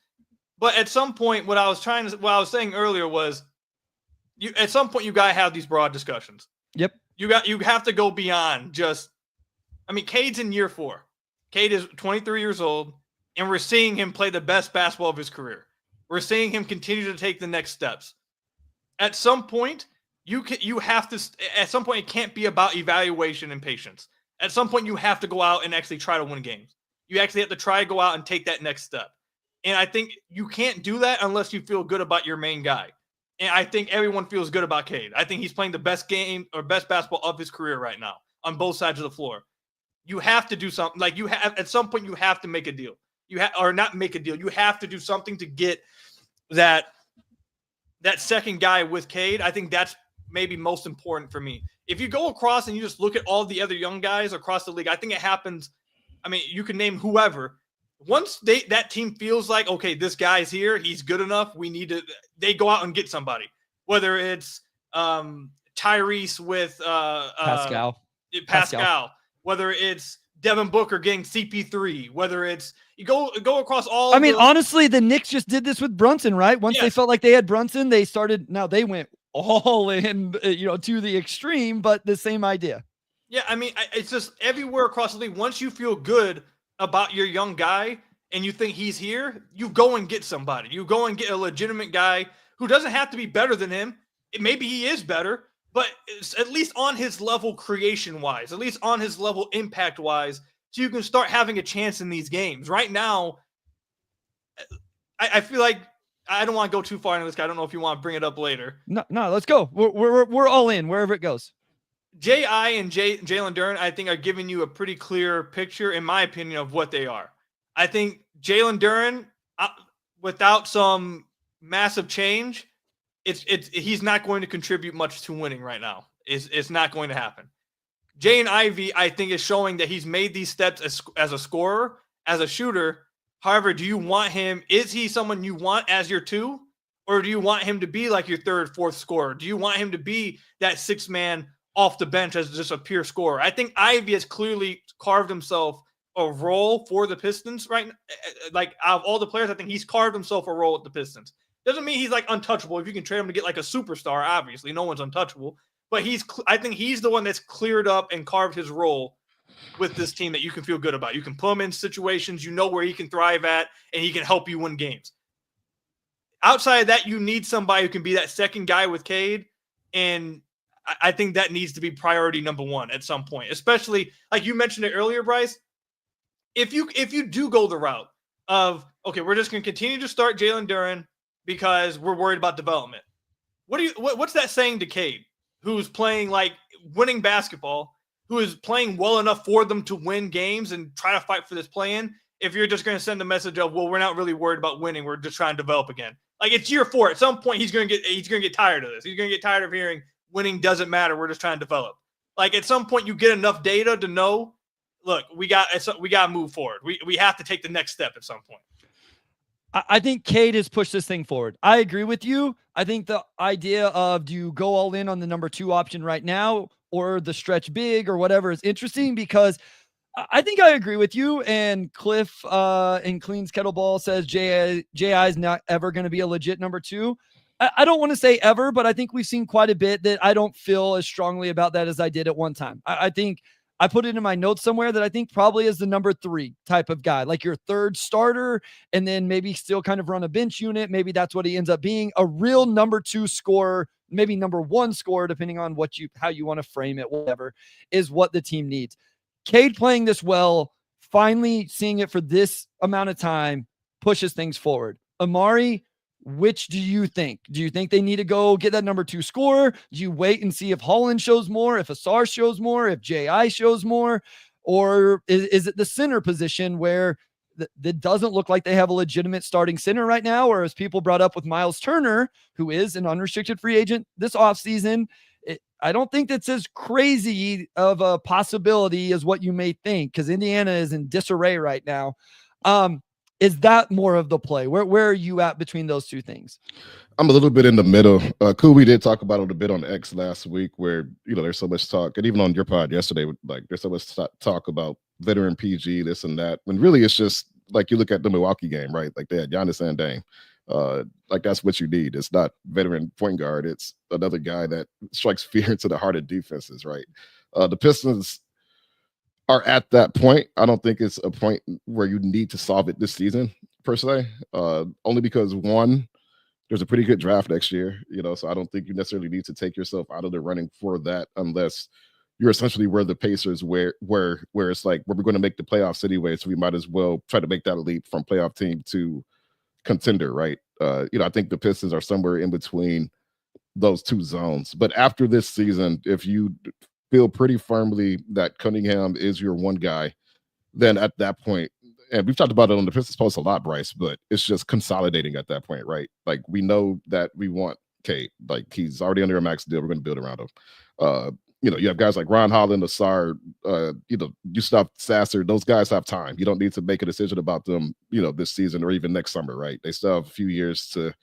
But at some point, what I was saying earlier was, at some point you gotta have these broad discussions. Yep. You have to go beyond just. Cade's in year 4. Cade is 23 years old, and we're seeing him play the best basketball of his career. We're seeing him continue to take the next steps. At some point, you have to. At some point, it can't be about evaluation and patience. At some point, you have to go out and actually try to win games. You actually have to try to go out and take that next step. And I think you can't do that unless you feel good about your main guy. And I think everyone feels good about Cade. I think he's playing the best game or best basketball of his career right now on both sides of the floor. You have to do something. At some point, you have to make a deal. Or not make a deal. You have to do something to get that second guy with Cade. I think that's maybe most important for me. If you go across and you just look at all the other young guys across the league, I think it happens. You can name whoever. Once that team feels like, okay, this guy's here, he's good enough, they go out and get somebody. Whether it's Tyrese with Pascal. Whether it's Devin Booker getting CP3, whether it's you go across all. Honestly, the Knicks just did this with Brunson, right? Once they felt like they had Brunson, they went all in, to the extreme, but the same idea. Yeah, it's just everywhere across the league. Once you feel good about your young guy and you think he's here, you go and get somebody. You go and get a legitimate guy who doesn't have to be better than him. Maybe he is better, but it's at least on his level creation-wise, at least on his level impact-wise, so you can start having a chance in these games. Right now, I feel like I don't want to go too far into this. I don't know if you want to bring it up later. No, let's go. We're all in wherever it goes. J.I. and Jalen Duren, I think, are giving you a pretty clear picture, in my opinion, of what they are. I think Jalen Duren, without some massive change, he's not going to contribute much to winning right now. It's not going to happen. Jaden Ivey, I think, is showing that he's made these steps as a scorer, as a shooter. However, do you want him? Is he someone you want as your 2? Or do you want him to be like your 3rd, 4th scorer? Do you want him to be that 6-man off the bench as just a pure scorer? I think Ivey has clearly carved himself a role for the Pistons right now. Like, out of all the players, I think he's carved himself a role at the Pistons. Doesn't mean he's like untouchable. If you can trade him to get like a superstar, obviously no one's untouchable. But I think he's the one that's cleared up and carved his role with this team that you can feel good about. You can put him in situations, you know where he can thrive at, and he can help you win games. Outside of that, you need somebody who can be that second guy with Cade, and I think that needs to be priority number 1 at some point, especially like you mentioned it earlier, Bryce. If you do go the route of, okay, we're just going to continue to start Jalen Duren because we're worried about development. What's that saying to Cade, who's playing like winning basketball, who is playing well enough for them to win games and try to fight for this play-in, if you're just going to send a message of, well, we're not really worried about winning, we're just trying to develop again. Like, it's year 4. At some point, he's going to get tired of this. He's going to get tired of hearing winning doesn't matter. We're just trying to develop. Like, at some point, you get enough data to know, look, we got to move forward. We have to take the next step at some point. I think Cade has pushed this thing forward. I agree with you. I think the idea of, do you go all in on the number 2 option right now or the stretch big or whatever is interesting, because I think I agree with you. And Cliff in Clean's Kettleball says J.I. is not ever going to be a legit number 2. I don't want to say ever, but I think we've seen quite a bit that I don't feel as strongly about that as I did at one time. I think I put it in my notes somewhere that I think probably is the number 3 type of guy, like your 3rd starter, and then maybe still kind of run a bench unit. Maybe that's what he ends up being, a real number 2 scorer, maybe number 1 scorer, depending on how you want to frame it, whatever is what the team needs. Cade playing this well, finally seeing it for this amount of time, pushes things forward. Omari, which do you think? Do you think they need to go get that number 2 scorer? Do you wait and see if Holland shows more, if Asar shows more, if J.I. shows more? Or is it the center position where that doesn't look like they have a legitimate starting center right now? Or as people brought up with Miles Turner, who is an unrestricted free agent this offseason, I don't think that's as crazy of a possibility as what you may think, because Indiana is in disarray right now. Is that more of the play? Where are you at between those 2 things? I'm a little bit in the middle. We did talk about it a bit on X last week, where there's so much talk, and even on your pod yesterday, like there's so much talk about veteran PG, this and that. When really it's just like you look at the Milwaukee game, right? Like they had Giannis and Dame. Like that's what you need. It's not veteran point guard. It's another guy that strikes fear into the heart of defenses, right? The Pistons are at that point. I don't think it's a point where you need to solve it this season per se. Only because 1, there's a pretty good draft next year, so I don't think you necessarily need to take yourself out of the running for that, unless you're essentially where the Pacers where it's like, we're going to make the playoffs anyway, so we might as well try to make that leap from playoff team to contender, right? I think the Pistons are somewhere in between those 2 zones. But after this season, if you feel pretty firmly that Cunningham is your 1 guy, then at that point, and we've talked about it on the Pistons Pulse a lot, Bryce, but it's just consolidating at that point, right? Like, we know that we want Cade. Like, he's already under a max deal. We're going to build around him. You have guys like Ron Holland, Asar, Gustav Sasser. Those guys have time. You don't need to make a decision about them, this season or even next summer, right? They still have a few years to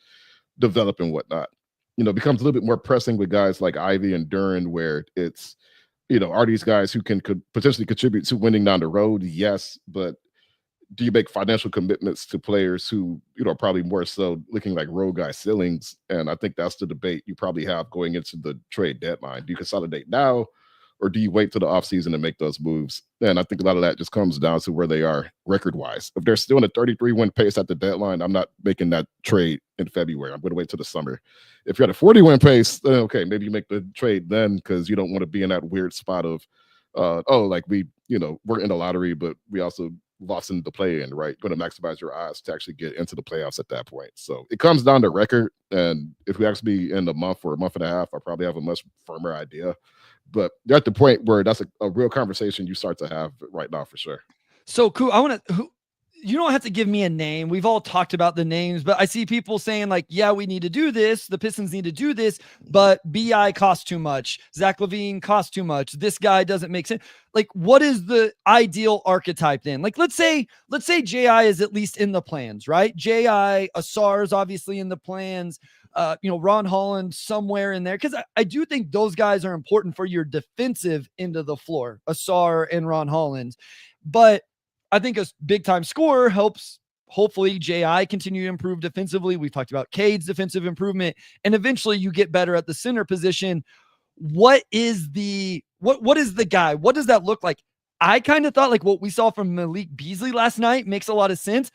develop and whatnot. Becomes a little bit more pressing with guys like Ivey and Duren, where it's, are these guys who could potentially contribute to winning down the road? Yes, but do you make financial commitments to players who, are probably more so looking like road guy ceilings? And I think that's the debate you probably have going into the trade deadline. Do you consolidate now, or do you wait till the offseason to make those moves? And I think a lot of that just comes down to where they are record-wise. If they're still in a 33-win pace at the deadline, I'm not making that trade in February. I'm going to wait till the summer. If you're at a 40-win pace, then okay, maybe you make the trade then, because you don't want to be in that weird spot of, we're in the lottery, but we also lost in the play-in, right? Going to maximize your odds to actually get into the playoffs at that point. So it comes down to record. And if we actually in a month or a month and a half, I probably have a much firmer idea. But you're at the point where that's a real conversation you start to have right now for sure. So cool. You don't have to give me a name. We've all talked about the names, but I see people saying like, yeah, we need to do this. The Pistons need to do this, but BI costs too much. Zach LaVine costs too much. This guy doesn't make sense. Like, what is the ideal archetype then? Like, let's say JI is at least in the plans, right? JI, Asar is obviously in the plans. Ron Holland somewhere in there. Cause I do think those guys are important for your defensive end of the floor, Asar and Ron Holland. But I think a big time scorer helps hopefully JI continue to improve defensively. We've talked about Cade's defensive improvement, and eventually you get better at the center position. What is the guy? What does that look like? I kind of thought like what we saw from Malik Beasley last night makes a lot of sense.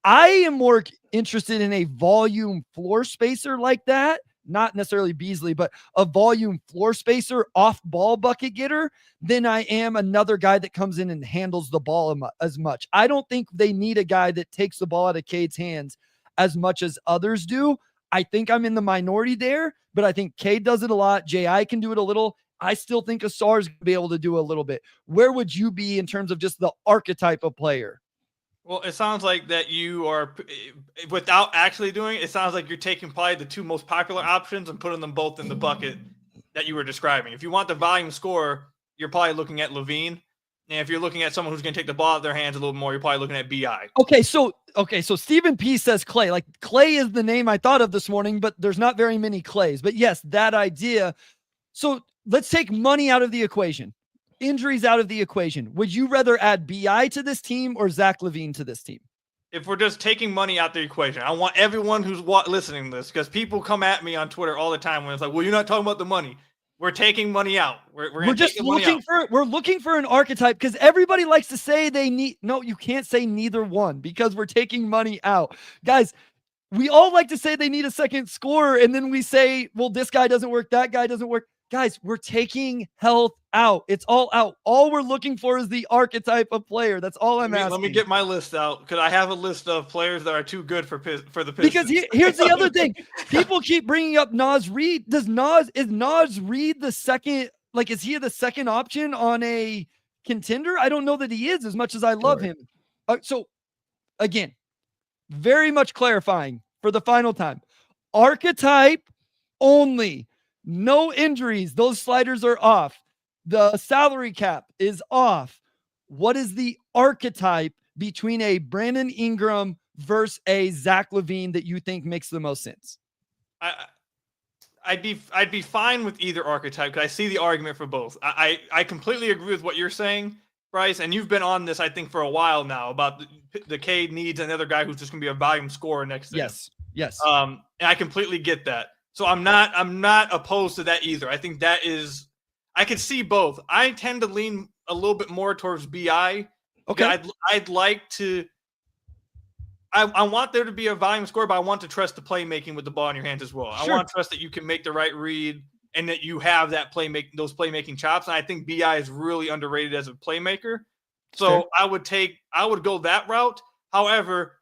I am more interested in a volume floor spacer like that. Not necessarily Beasley, but a volume floor spacer, off ball bucket getter, than I am another guy that comes in and handles the ball as much. I don't think they need a guy that takes the ball out of Cade's hands as much as others do. I think I'm in the minority there, but I think Cade does it a lot. JI can do it a little. I still think Asar's going to be able to do a little bit. Where would you be in terms of just the archetype of player? Well, it sounds like that you are, without actually doing it, it sounds like you're taking probably the two most popular options and putting them both in the bucket that you were describing. If you want the volume scorer, you're probably looking at LaVine. And if you're looking at someone who's going to take the ball out of their hands a little more, you're probably looking at BI. Okay, so Stephen P says Clay. Like, Clay is the name I thought of this morning, but there's not very many Clays. But yes, that idea. So let's take money out of the equation. Injuries out of the equation. Would you rather add BI to this team or Zach LaVine to this team? If we're just taking money out the equation, I want everyone who's listening to this, because people come at me on Twitter all the time when it's like, well, you're not talking about the money. We're taking money out. We're just looking for an archetype, because everybody likes to say you can't say neither one because we're taking money out. Guys, we all like to say they need a second scorer, and then we say, well, this guy doesn't work, that guy doesn't work. Guys, we're taking health out. It's all out. All we're looking for is the archetype of player. That's all I'm asking. Let me get my list out, because I have a list of players that are too good for the Pistons. Because here's the other thing. People keep bringing up Naz Reid. Is Naz Reid the second? Like, is he the second option on a contender? I don't know that he is, as much as I love him. So, again, very much clarifying for the final time. Archetype only. No injuries. Those sliders are off. The salary cap is off. What is the archetype between a Brandon Ingram versus a Zach LaVine that you think makes the most sense? I'd be fine with either archetype, because I see the argument for both. I completely agree with what you're saying, Bryce, and you've been on this, I think, for a while now about the Cade needs another guy who's just going to be a volume scorer next to him. Yes. And I completely get that. So I'm not opposed to that either. I think that is, I could see both. I tend to lean a little bit more towards BI. Okay. I'd like to, I want there to be a volume score, but I want to trust the playmaking with the ball in your hands as well. Sure. I want to trust that you can make the right read and that you have that those playmaking chops. And I think BI is really underrated as a playmaker. So okay. I would go that route. However,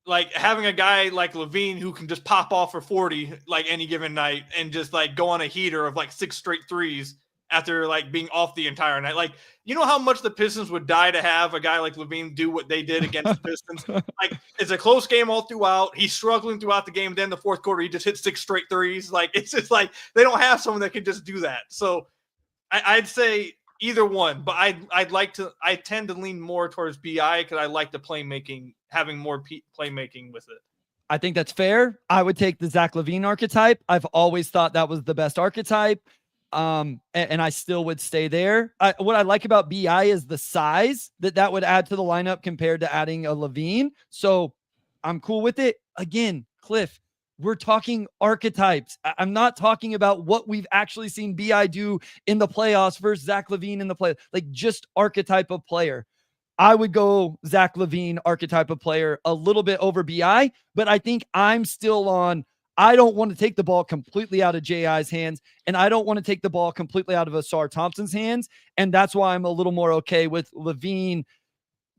like having a guy like LaVine who can just pop off for 40 like any given night and just like go on a heater of like 6 straight threes after like being off the entire night. Like, you know how much the Pistons would die to have a guy like LaVine do what they did against the Pistons? Like, it's a close game all throughout. He's struggling throughout the game. Then the fourth quarter, he just hit 6 straight threes. Like, it's just like they don't have someone that can just do that. So I'd say either one, but I tend to lean more towards BI because I like the playmaking, having more playmaking with it. I think that's fair. I would take the Zach LaVine archetype. I've always thought that was the best archetype. And I still would stay there. What I like about BI is the size that would add to the lineup compared to adding a LaVine. So I'm cool with it. Again, Cliff, we're talking archetypes. I'm not talking about what we've actually seen BI do in the playoffs versus Zach LaVine in the play, like just archetype of player. I would go Zach LaVine archetype of player a little bit over BI, but I think I'm still on. I don't want to take the ball completely out of JI's hands, and I don't want to take the ball completely out of Asar Thompson's hands. And that's why I'm a little more okay with LaVine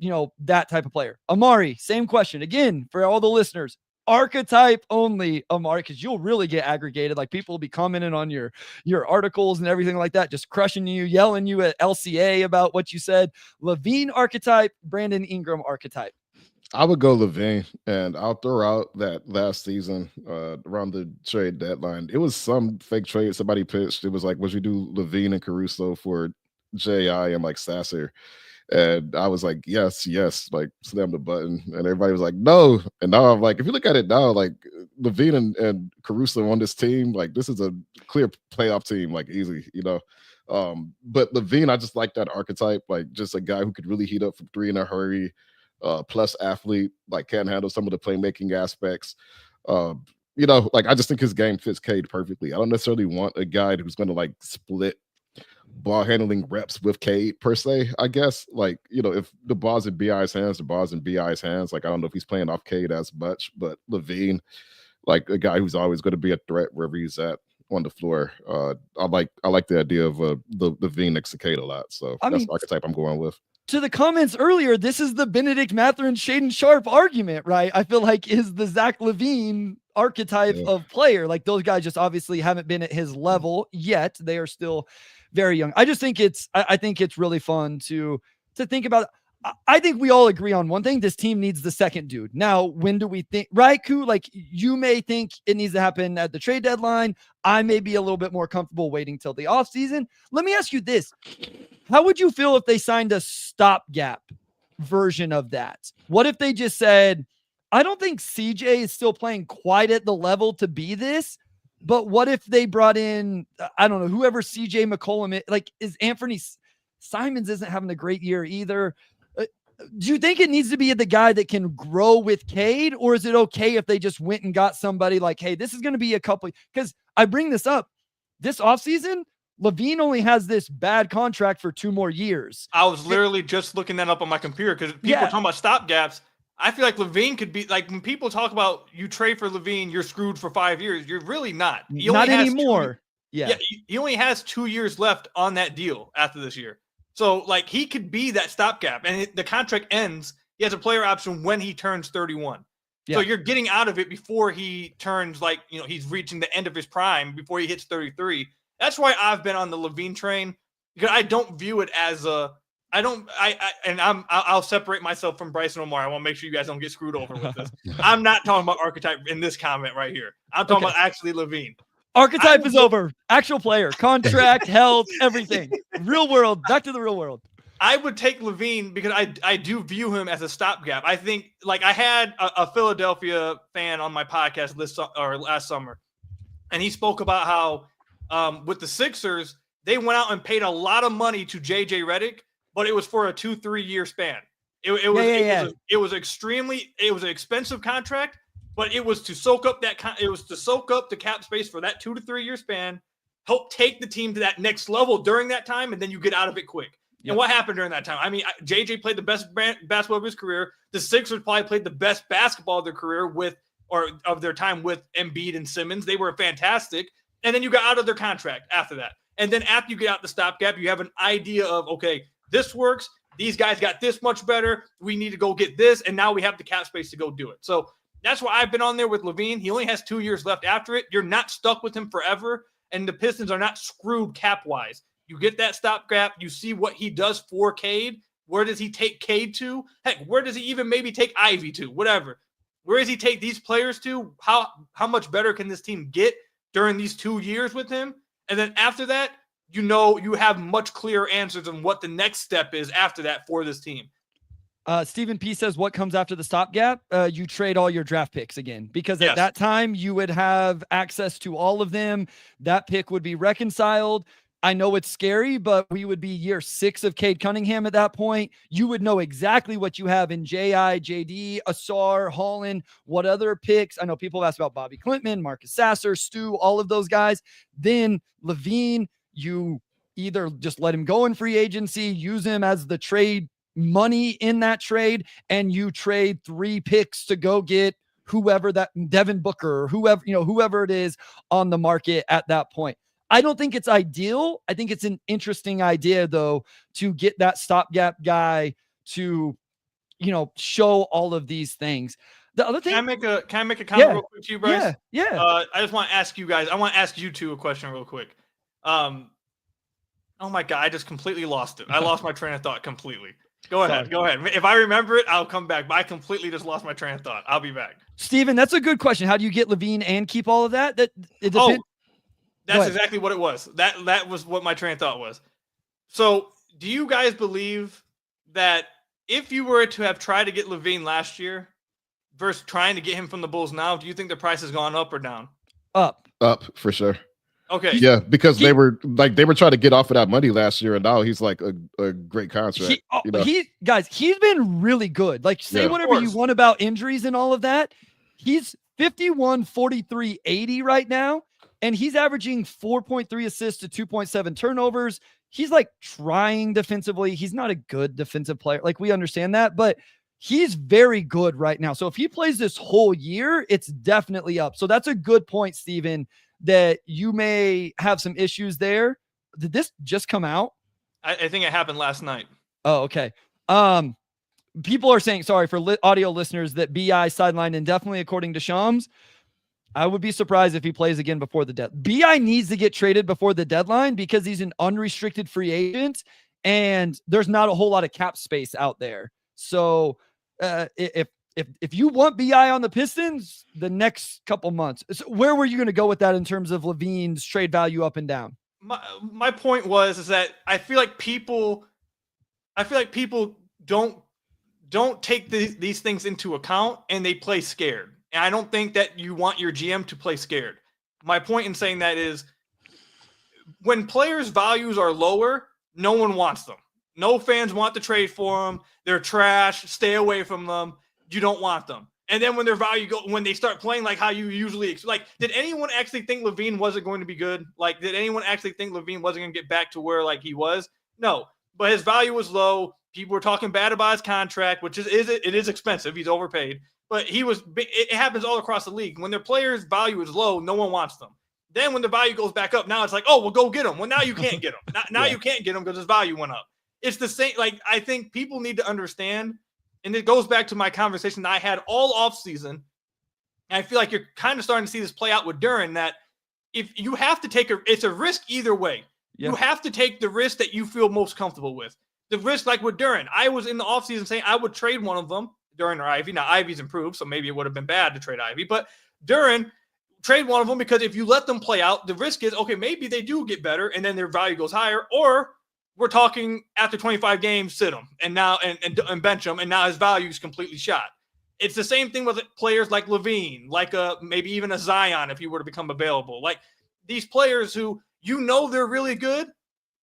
that type of player. Omari, same question. Again, for all the listeners, archetype only, Omari, because you'll really get aggregated. Like people will be commenting on your articles and everything like that, just crushing you, yelling you at LCA about what you said. LaVine archetype, Brandon Ingram archetype. I would go LaVine, and I'll throw out that last season around the trade deadline. It was some fake trade somebody pitched. It was like, would you do LaVine and Caruso for J.I. and like Sasser? And I was like, yes, like slam the button. And everybody was like, no. And now I'm like, if you look at it now, like LaVine and Caruso on this team, like this is a clear playoff team, like easy, But LaVine, I just like that archetype, like just a guy who could really heat up from three in a hurry, plus athlete, like can handle some of the playmaking aspects. Like I just think his game fits Cade perfectly. I don't necessarily want a guy who's going to like split ball handling reps with Cade per se, I guess. Like, if the ball's in BI's hands, the ball's in BI's hands. Like, I don't know if he's playing off Cade as much, but LaVine, like a guy who's always going to be a threat wherever he's at on the floor. I like the idea of the LaVine next to Cade a lot. So that's the archetype I'm going with. To the comments earlier, this is the Benedict Mathurin, Shaedon Sharpe argument, right? I feel like is the Zach LaVine archetype of player. Like those guys just obviously haven't been at his level yet. They are still very young. I just think I think it's really fun to think about. I think we all agree on one thing. This team needs the second dude. Now, when do we think, right, Ku? Like you may think it needs to happen at the trade deadline. I may be a little bit more comfortable waiting till the offseason. Let me ask you this. How would you feel if they signed a stopgap version of that? What if they just said, I don't think CJ is still playing quite at the level to be this, but what if they brought in, I don't know, whoever CJ McCollum, like is Anthony Simons isn't having a great year either. Do you think it needs to be the guy that can grow with Cade, or is it okay if they just went and got somebody like, hey, this is going to be a couple, because I bring this up this offseason, LaVine only has this bad contract for 2 more years. I was literally just looking that up on my computer because people are talking about stopgaps. I feel like LaVine could be like when people talk about you trade for LaVine, you're screwed for 5 years. You're really not. Not anymore. He only has 2 years left on that deal after this year. So like he could be that stopgap, and the contract ends. He has a player option when he turns 31. Yeah. So you're getting out of it before he turns he's reaching the end of his prime before he hits 33. That's why I've been on the LaVine train, because I don't view it as I'll separate myself from Bryce and Omar. I want to make sure you guys don't get screwed over with this. I'm not talking about archetype in this comment right here. I'm talking about actually LaVine. Archetype is over. Actual player, contract, health, everything. Real world. Back to the real world. I would take LaVine because I do view him as a stopgap. I think I had a Philadelphia fan on my podcast last summer, and he spoke about how with the Sixers, they went out and paid a lot of money to JJ Redick, but it was for a 2-3 year span. It was an expensive contract, but it was to soak up the cap space for that 2 to 3 year span, help take the team to that next level during that time, and then you get out of it quick. Yep. And what happened during that time? I mean, JJ played the best basketball of his career. The Sixers probably played the best basketball of their career of their time with Embiid and Simmons. They were fantastic. And then you got out of their contract after that. And then after you get out the stopgap, you have an idea of, okay, this works. These guys got this much better. We need to go get this. And now we have the cap space to go do it. So that's why I've been on there with LaVine. He only has 2 years left after it. You're not stuck with him forever. And the Pistons are not screwed cap-wise. You get that stopgap. You see what he does for Cade. Where does he take Cade to? Heck, where does he even maybe take Ivey to? Whatever. Where does he take these players to? How much better can this team get during these 2 years with him? And then after that, you have much clearer answers on what the next step is after that for this team. Stephen P says, what comes after the stopgap? You trade all your draft picks again, because at that time you would have access to all of them. That pick would be reconciled. I know it's scary, but we would be year 6 of Cade Cunningham at that point. You would know exactly what you have in J.I., J.D., Asar, Holland, what other picks. I know people have asked about Bobby Clintman, Marcus Sasser, Stu, all of those guys. Then LaVine, you either just let him go in free agency, use him as the trade money in that trade, and you trade 3 picks to go get whoever that Devin Booker or whoever it is on the market at that point. I don't think it's ideal. I think it's an interesting idea though, to get that stopgap guy to show all of these things. The other thing, Can I make a comment real quick to you, Bryce? Yeah. I just want to ask you guys. I want to ask you two a question real quick. Oh my God, I just completely lost it. I lost my train of thought completely. Go ahead. If I remember it, I'll come back. But I completely just lost my train of thought. I'll be back. Steven, that's a good question. How do you get LaVine and keep all of that? That's exactly what it was. That was what my train of thought was. So, do you guys believe that if you were to have tried to get LaVine last year versus trying to get him from the Bulls now, do you think the price has gone up or down? Up for sure. Okay. Yeah, because they were trying to get off of that money last year, and now he's like a great contract. He's been really good. Like, say whatever you want about injuries and all of that. He's 51, 43, 80 right now, and he's averaging 4.3 assists to 2.7 turnovers. He's like trying defensively. He's not a good defensive player. Like, we understand that, but he's very good right now. So if he plays this whole year, it's definitely up. So that's a good point, Steven, that you may have some issues there. Did this just come out? I think it happened last night. Oh, okay. People are saying, sorry for audio listeners, that BI sidelined indefinitely, according to Shams. I would be surprised if he plays again before the deadline. BI needs to get traded before the deadline because he's an unrestricted free agent and there's not a whole lot of cap space out there. So if you want BI on the Pistons the next couple months, so where were you going to go with that in terms of LaVine's trade value up and down? My point is that I feel like people don't take these things into account and they play scared. And I don't think that you want your GM to play scared. My point in saying that is when players' values are lower, no one wants them. No fans want to trade for them. They're trash. Stay away from them. You don't want them. And then when their value when they start playing like how you usually did anyone actually think LaVine wasn't going to be good? Like, did anyone actually think LaVine wasn't going to get back to where like he was? No, but his value was low. People were talking bad about his contract, which it is expensive. He's overpaid, but it happens all across the league. When their players' value is low, no one wants them. Then when the value goes back up, now it's like, oh, well, go get him. Well, now you can't get him. Now you can't get him because his value went up. It's the same. Like, I think people need to understand, and it goes back to my conversation that I had all offseason. And I feel like you're kind of starting to see this play out with Duren, that if you have to take it's a risk either way. Yep. You have to take the risk that you feel most comfortable with. The risk, like with Duren, I was in the offseason saying I would trade one of them, Duren or Ivey. Now, Ivey's improved, so maybe it would have been bad to trade Ivey. But Duren, trade one of them, because if you let them play out, the risk is, okay, maybe they do get better and then their value goes higher, or we're talking after 25 games, sit him and now and bench him, and now his value is completely shot. It's the same thing with players like LaVine, like maybe even a Zion if he were to become available. Like these players who they're really good,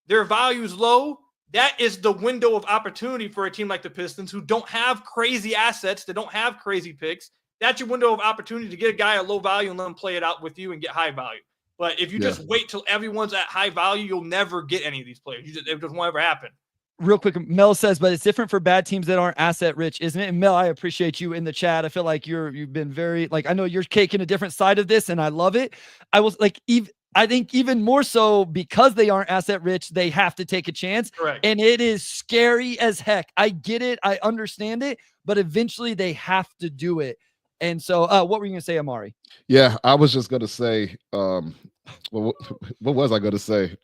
their value's low. That is the window of opportunity for a team like the Pistons, who don't have crazy assets, that don't have crazy picks. That's your window of opportunity to get a guy at low value and let him play it out with you and get high value. But if you just wait till everyone's at high value, you'll never get any of these players. It just won't ever happen. Real quick, Mel says, but it's different for bad teams that aren't asset rich, isn't it? And Mel, I appreciate you in the chat. I feel like you've been very, like, I know you're taking a different side of this, and I love it. I think even more so because they aren't asset rich, they have to take a chance. Correct. And it is scary as heck. I get it. I understand it, but eventually they have to do it. And so what were you going to say, Omari? Yeah, I was just going to say, what was I going to say?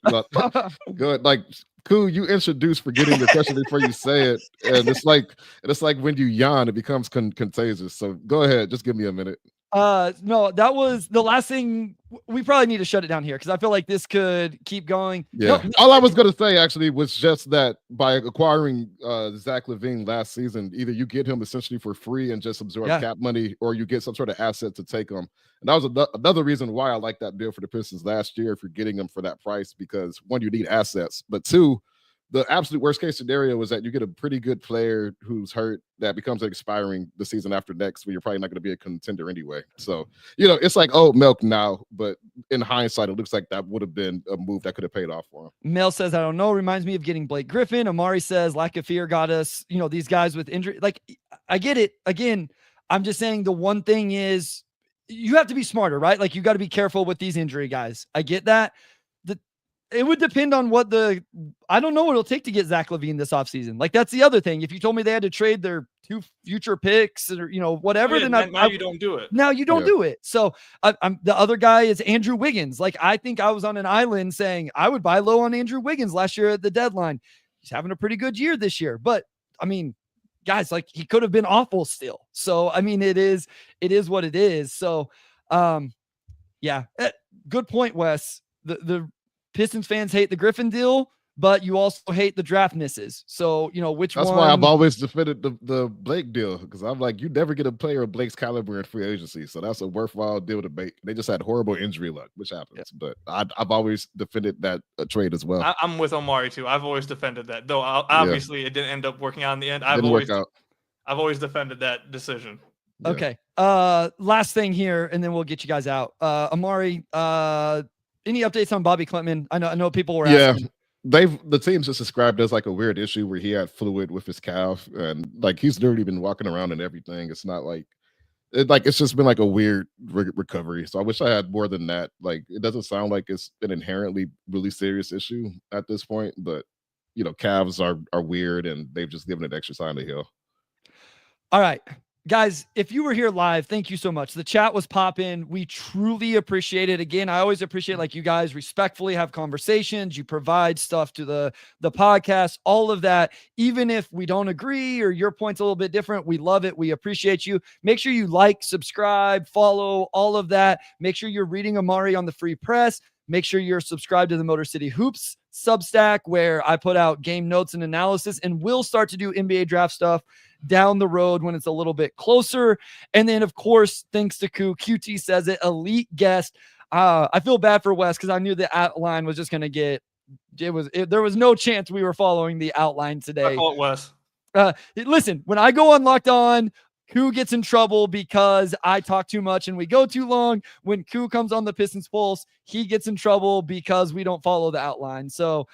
Good. Like, cool. You introduced forgetting the question before you say it. And it's like when you yawn, it becomes contagious. So go ahead. Just give me a minute. No, that was the last thing. We probably need to shut it down here because I feel like this could keep going. Yeah. No. All I was going to say actually was just that by acquiring Zach LaVine last season, either you get him essentially for free and just absorb cap money, or you get some sort of asset to take him. And that was another reason why I like that deal for the Pistons last year, if you're getting them for that price, because one, you need assets, but two, the absolute worst case scenario was that you get a pretty good player who's hurt that becomes expiring the season after next, when you're probably not going to be a contender anyway. So, it's like old milk now, but in hindsight, it looks like that would have been a move that could have paid off for him. Mel says, I don't know. Reminds me of getting Blake Griffin. Omari says, lack of fear got us, these guys with injury. Like, I get it. Again, I'm just saying the one thing is you have to be smarter, right? Like, you got to be careful with these injury guys. I get that. it would depend on what I don't know what it'll take to get Zach LaVine this offseason. Like, that's the other thing. If you told me they had to trade their 2 future picks or, whatever, then now you don't do it. Now you don't do it. So I'm the other guy is Andrew Wiggins. Like, I think I was on an island saying I would buy low on Andrew Wiggins last year at the deadline. He's having a pretty good year this year, but I mean, guys, like, he could have been awful still. So, I mean, it is what it is. So, yeah, good point, Wes. The Pistons fans hate the Griffin deal, but you also hate the draft misses. So, which That's one? why I've always defended the Blake deal, because I'm like, you never get a player of Blake's caliber in free agency. So that's a worthwhile deal to make. They just had horrible injury luck, which happens. Yeah. But I've always defended that trade as well. I'm with Omari too. I've always defended that, though. Obviously, it didn't end up working out in the end. I've always defended that decision. Yeah. Okay. Last thing here, and then we'll get you guys out. Omari, any updates on Bobby Klintman? I know people were asking. The team's just described as like a weird issue where he had fluid with his calf, and like he's literally been walking around and everything. It's not like it's just been like a weird recovery. So I wish I had more than that. Like, it doesn't sound like it's an inherently really serious issue at this point, but calves are weird, and they've just given it extra time to heal. All right. Guys, if you were here live, thank you so much. The chat was popping. We truly appreciate it. Again, I always appreciate, like, you guys respectfully have conversations. You provide stuff to the podcast, all of that. Even if we don't agree or your point's a little bit different, we love it. We appreciate you. Make sure you like, subscribe, follow, all of that. Make sure you're reading Omari on the Free Press. Make sure you're subscribed to the Motor City Hoops Substack, where I put out game notes and analysis, and we'll start to do NBA draft stuff down the road when it's a little bit closer. And then, of course, thanks to QT says it, elite guest. I feel bad for Wes because I knew the outline was just going to get there was no chance we were following the outline today. I call it Wes. Listen, when I go on Locked On, Koo gets in trouble because I talk too much and we go too long. When Koo comes on the Pistons Pulse, he gets in trouble because we don't follow the outline. So,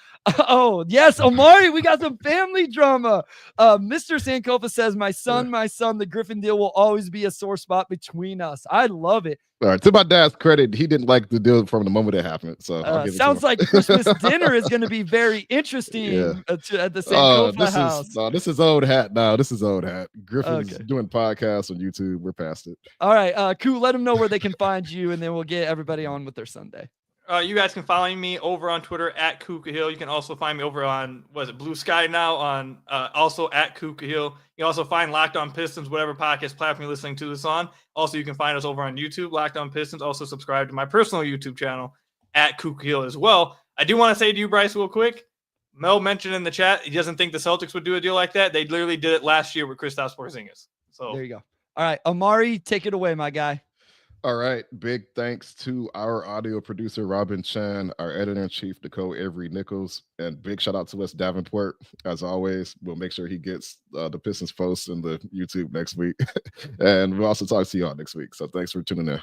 oh, yes, Omari, we got some family drama. Mr. Sankofa says, my son, the Griffin deal will always be a sore spot between us. I love it. All right, to my dad's credit, he didn't like the deal from the moment it happened. So sounds like Christmas dinner is going to be very interesting at the Sankofa house. This is old hat now. This is old hat. Griffin's doing podcasts on YouTube. We're past it. All right, Koo, let them know where they can find you, and then we'll get everybody on with their Sunday. You guys can follow me over on Twitter at Khahil. You can also find me over on Blue Sky now on also at Khahil. You can also find Locked On Pistons, whatever podcast platform you're listening to this on. Also, you can find us over on YouTube, Locked On Pistons. Also, subscribe to my personal YouTube channel at Khahil as well. I do want to say to you, Bryce, real quick. Mel mentioned in the chat he doesn't think the Celtics would do a deal like that. They literally did it last year with Kristaps Porzingis. So there you go. All right, Omari, take it away, my guy. All right. Big thanks to our audio producer, Robin Chan, our editor-in-chief, Nicole Avery Nichols, and big shout out to Wes Davenport. As always, we'll make sure he gets the Pistons Post in the YouTube next week. And we'll also talk to you all next week. So thanks for tuning in.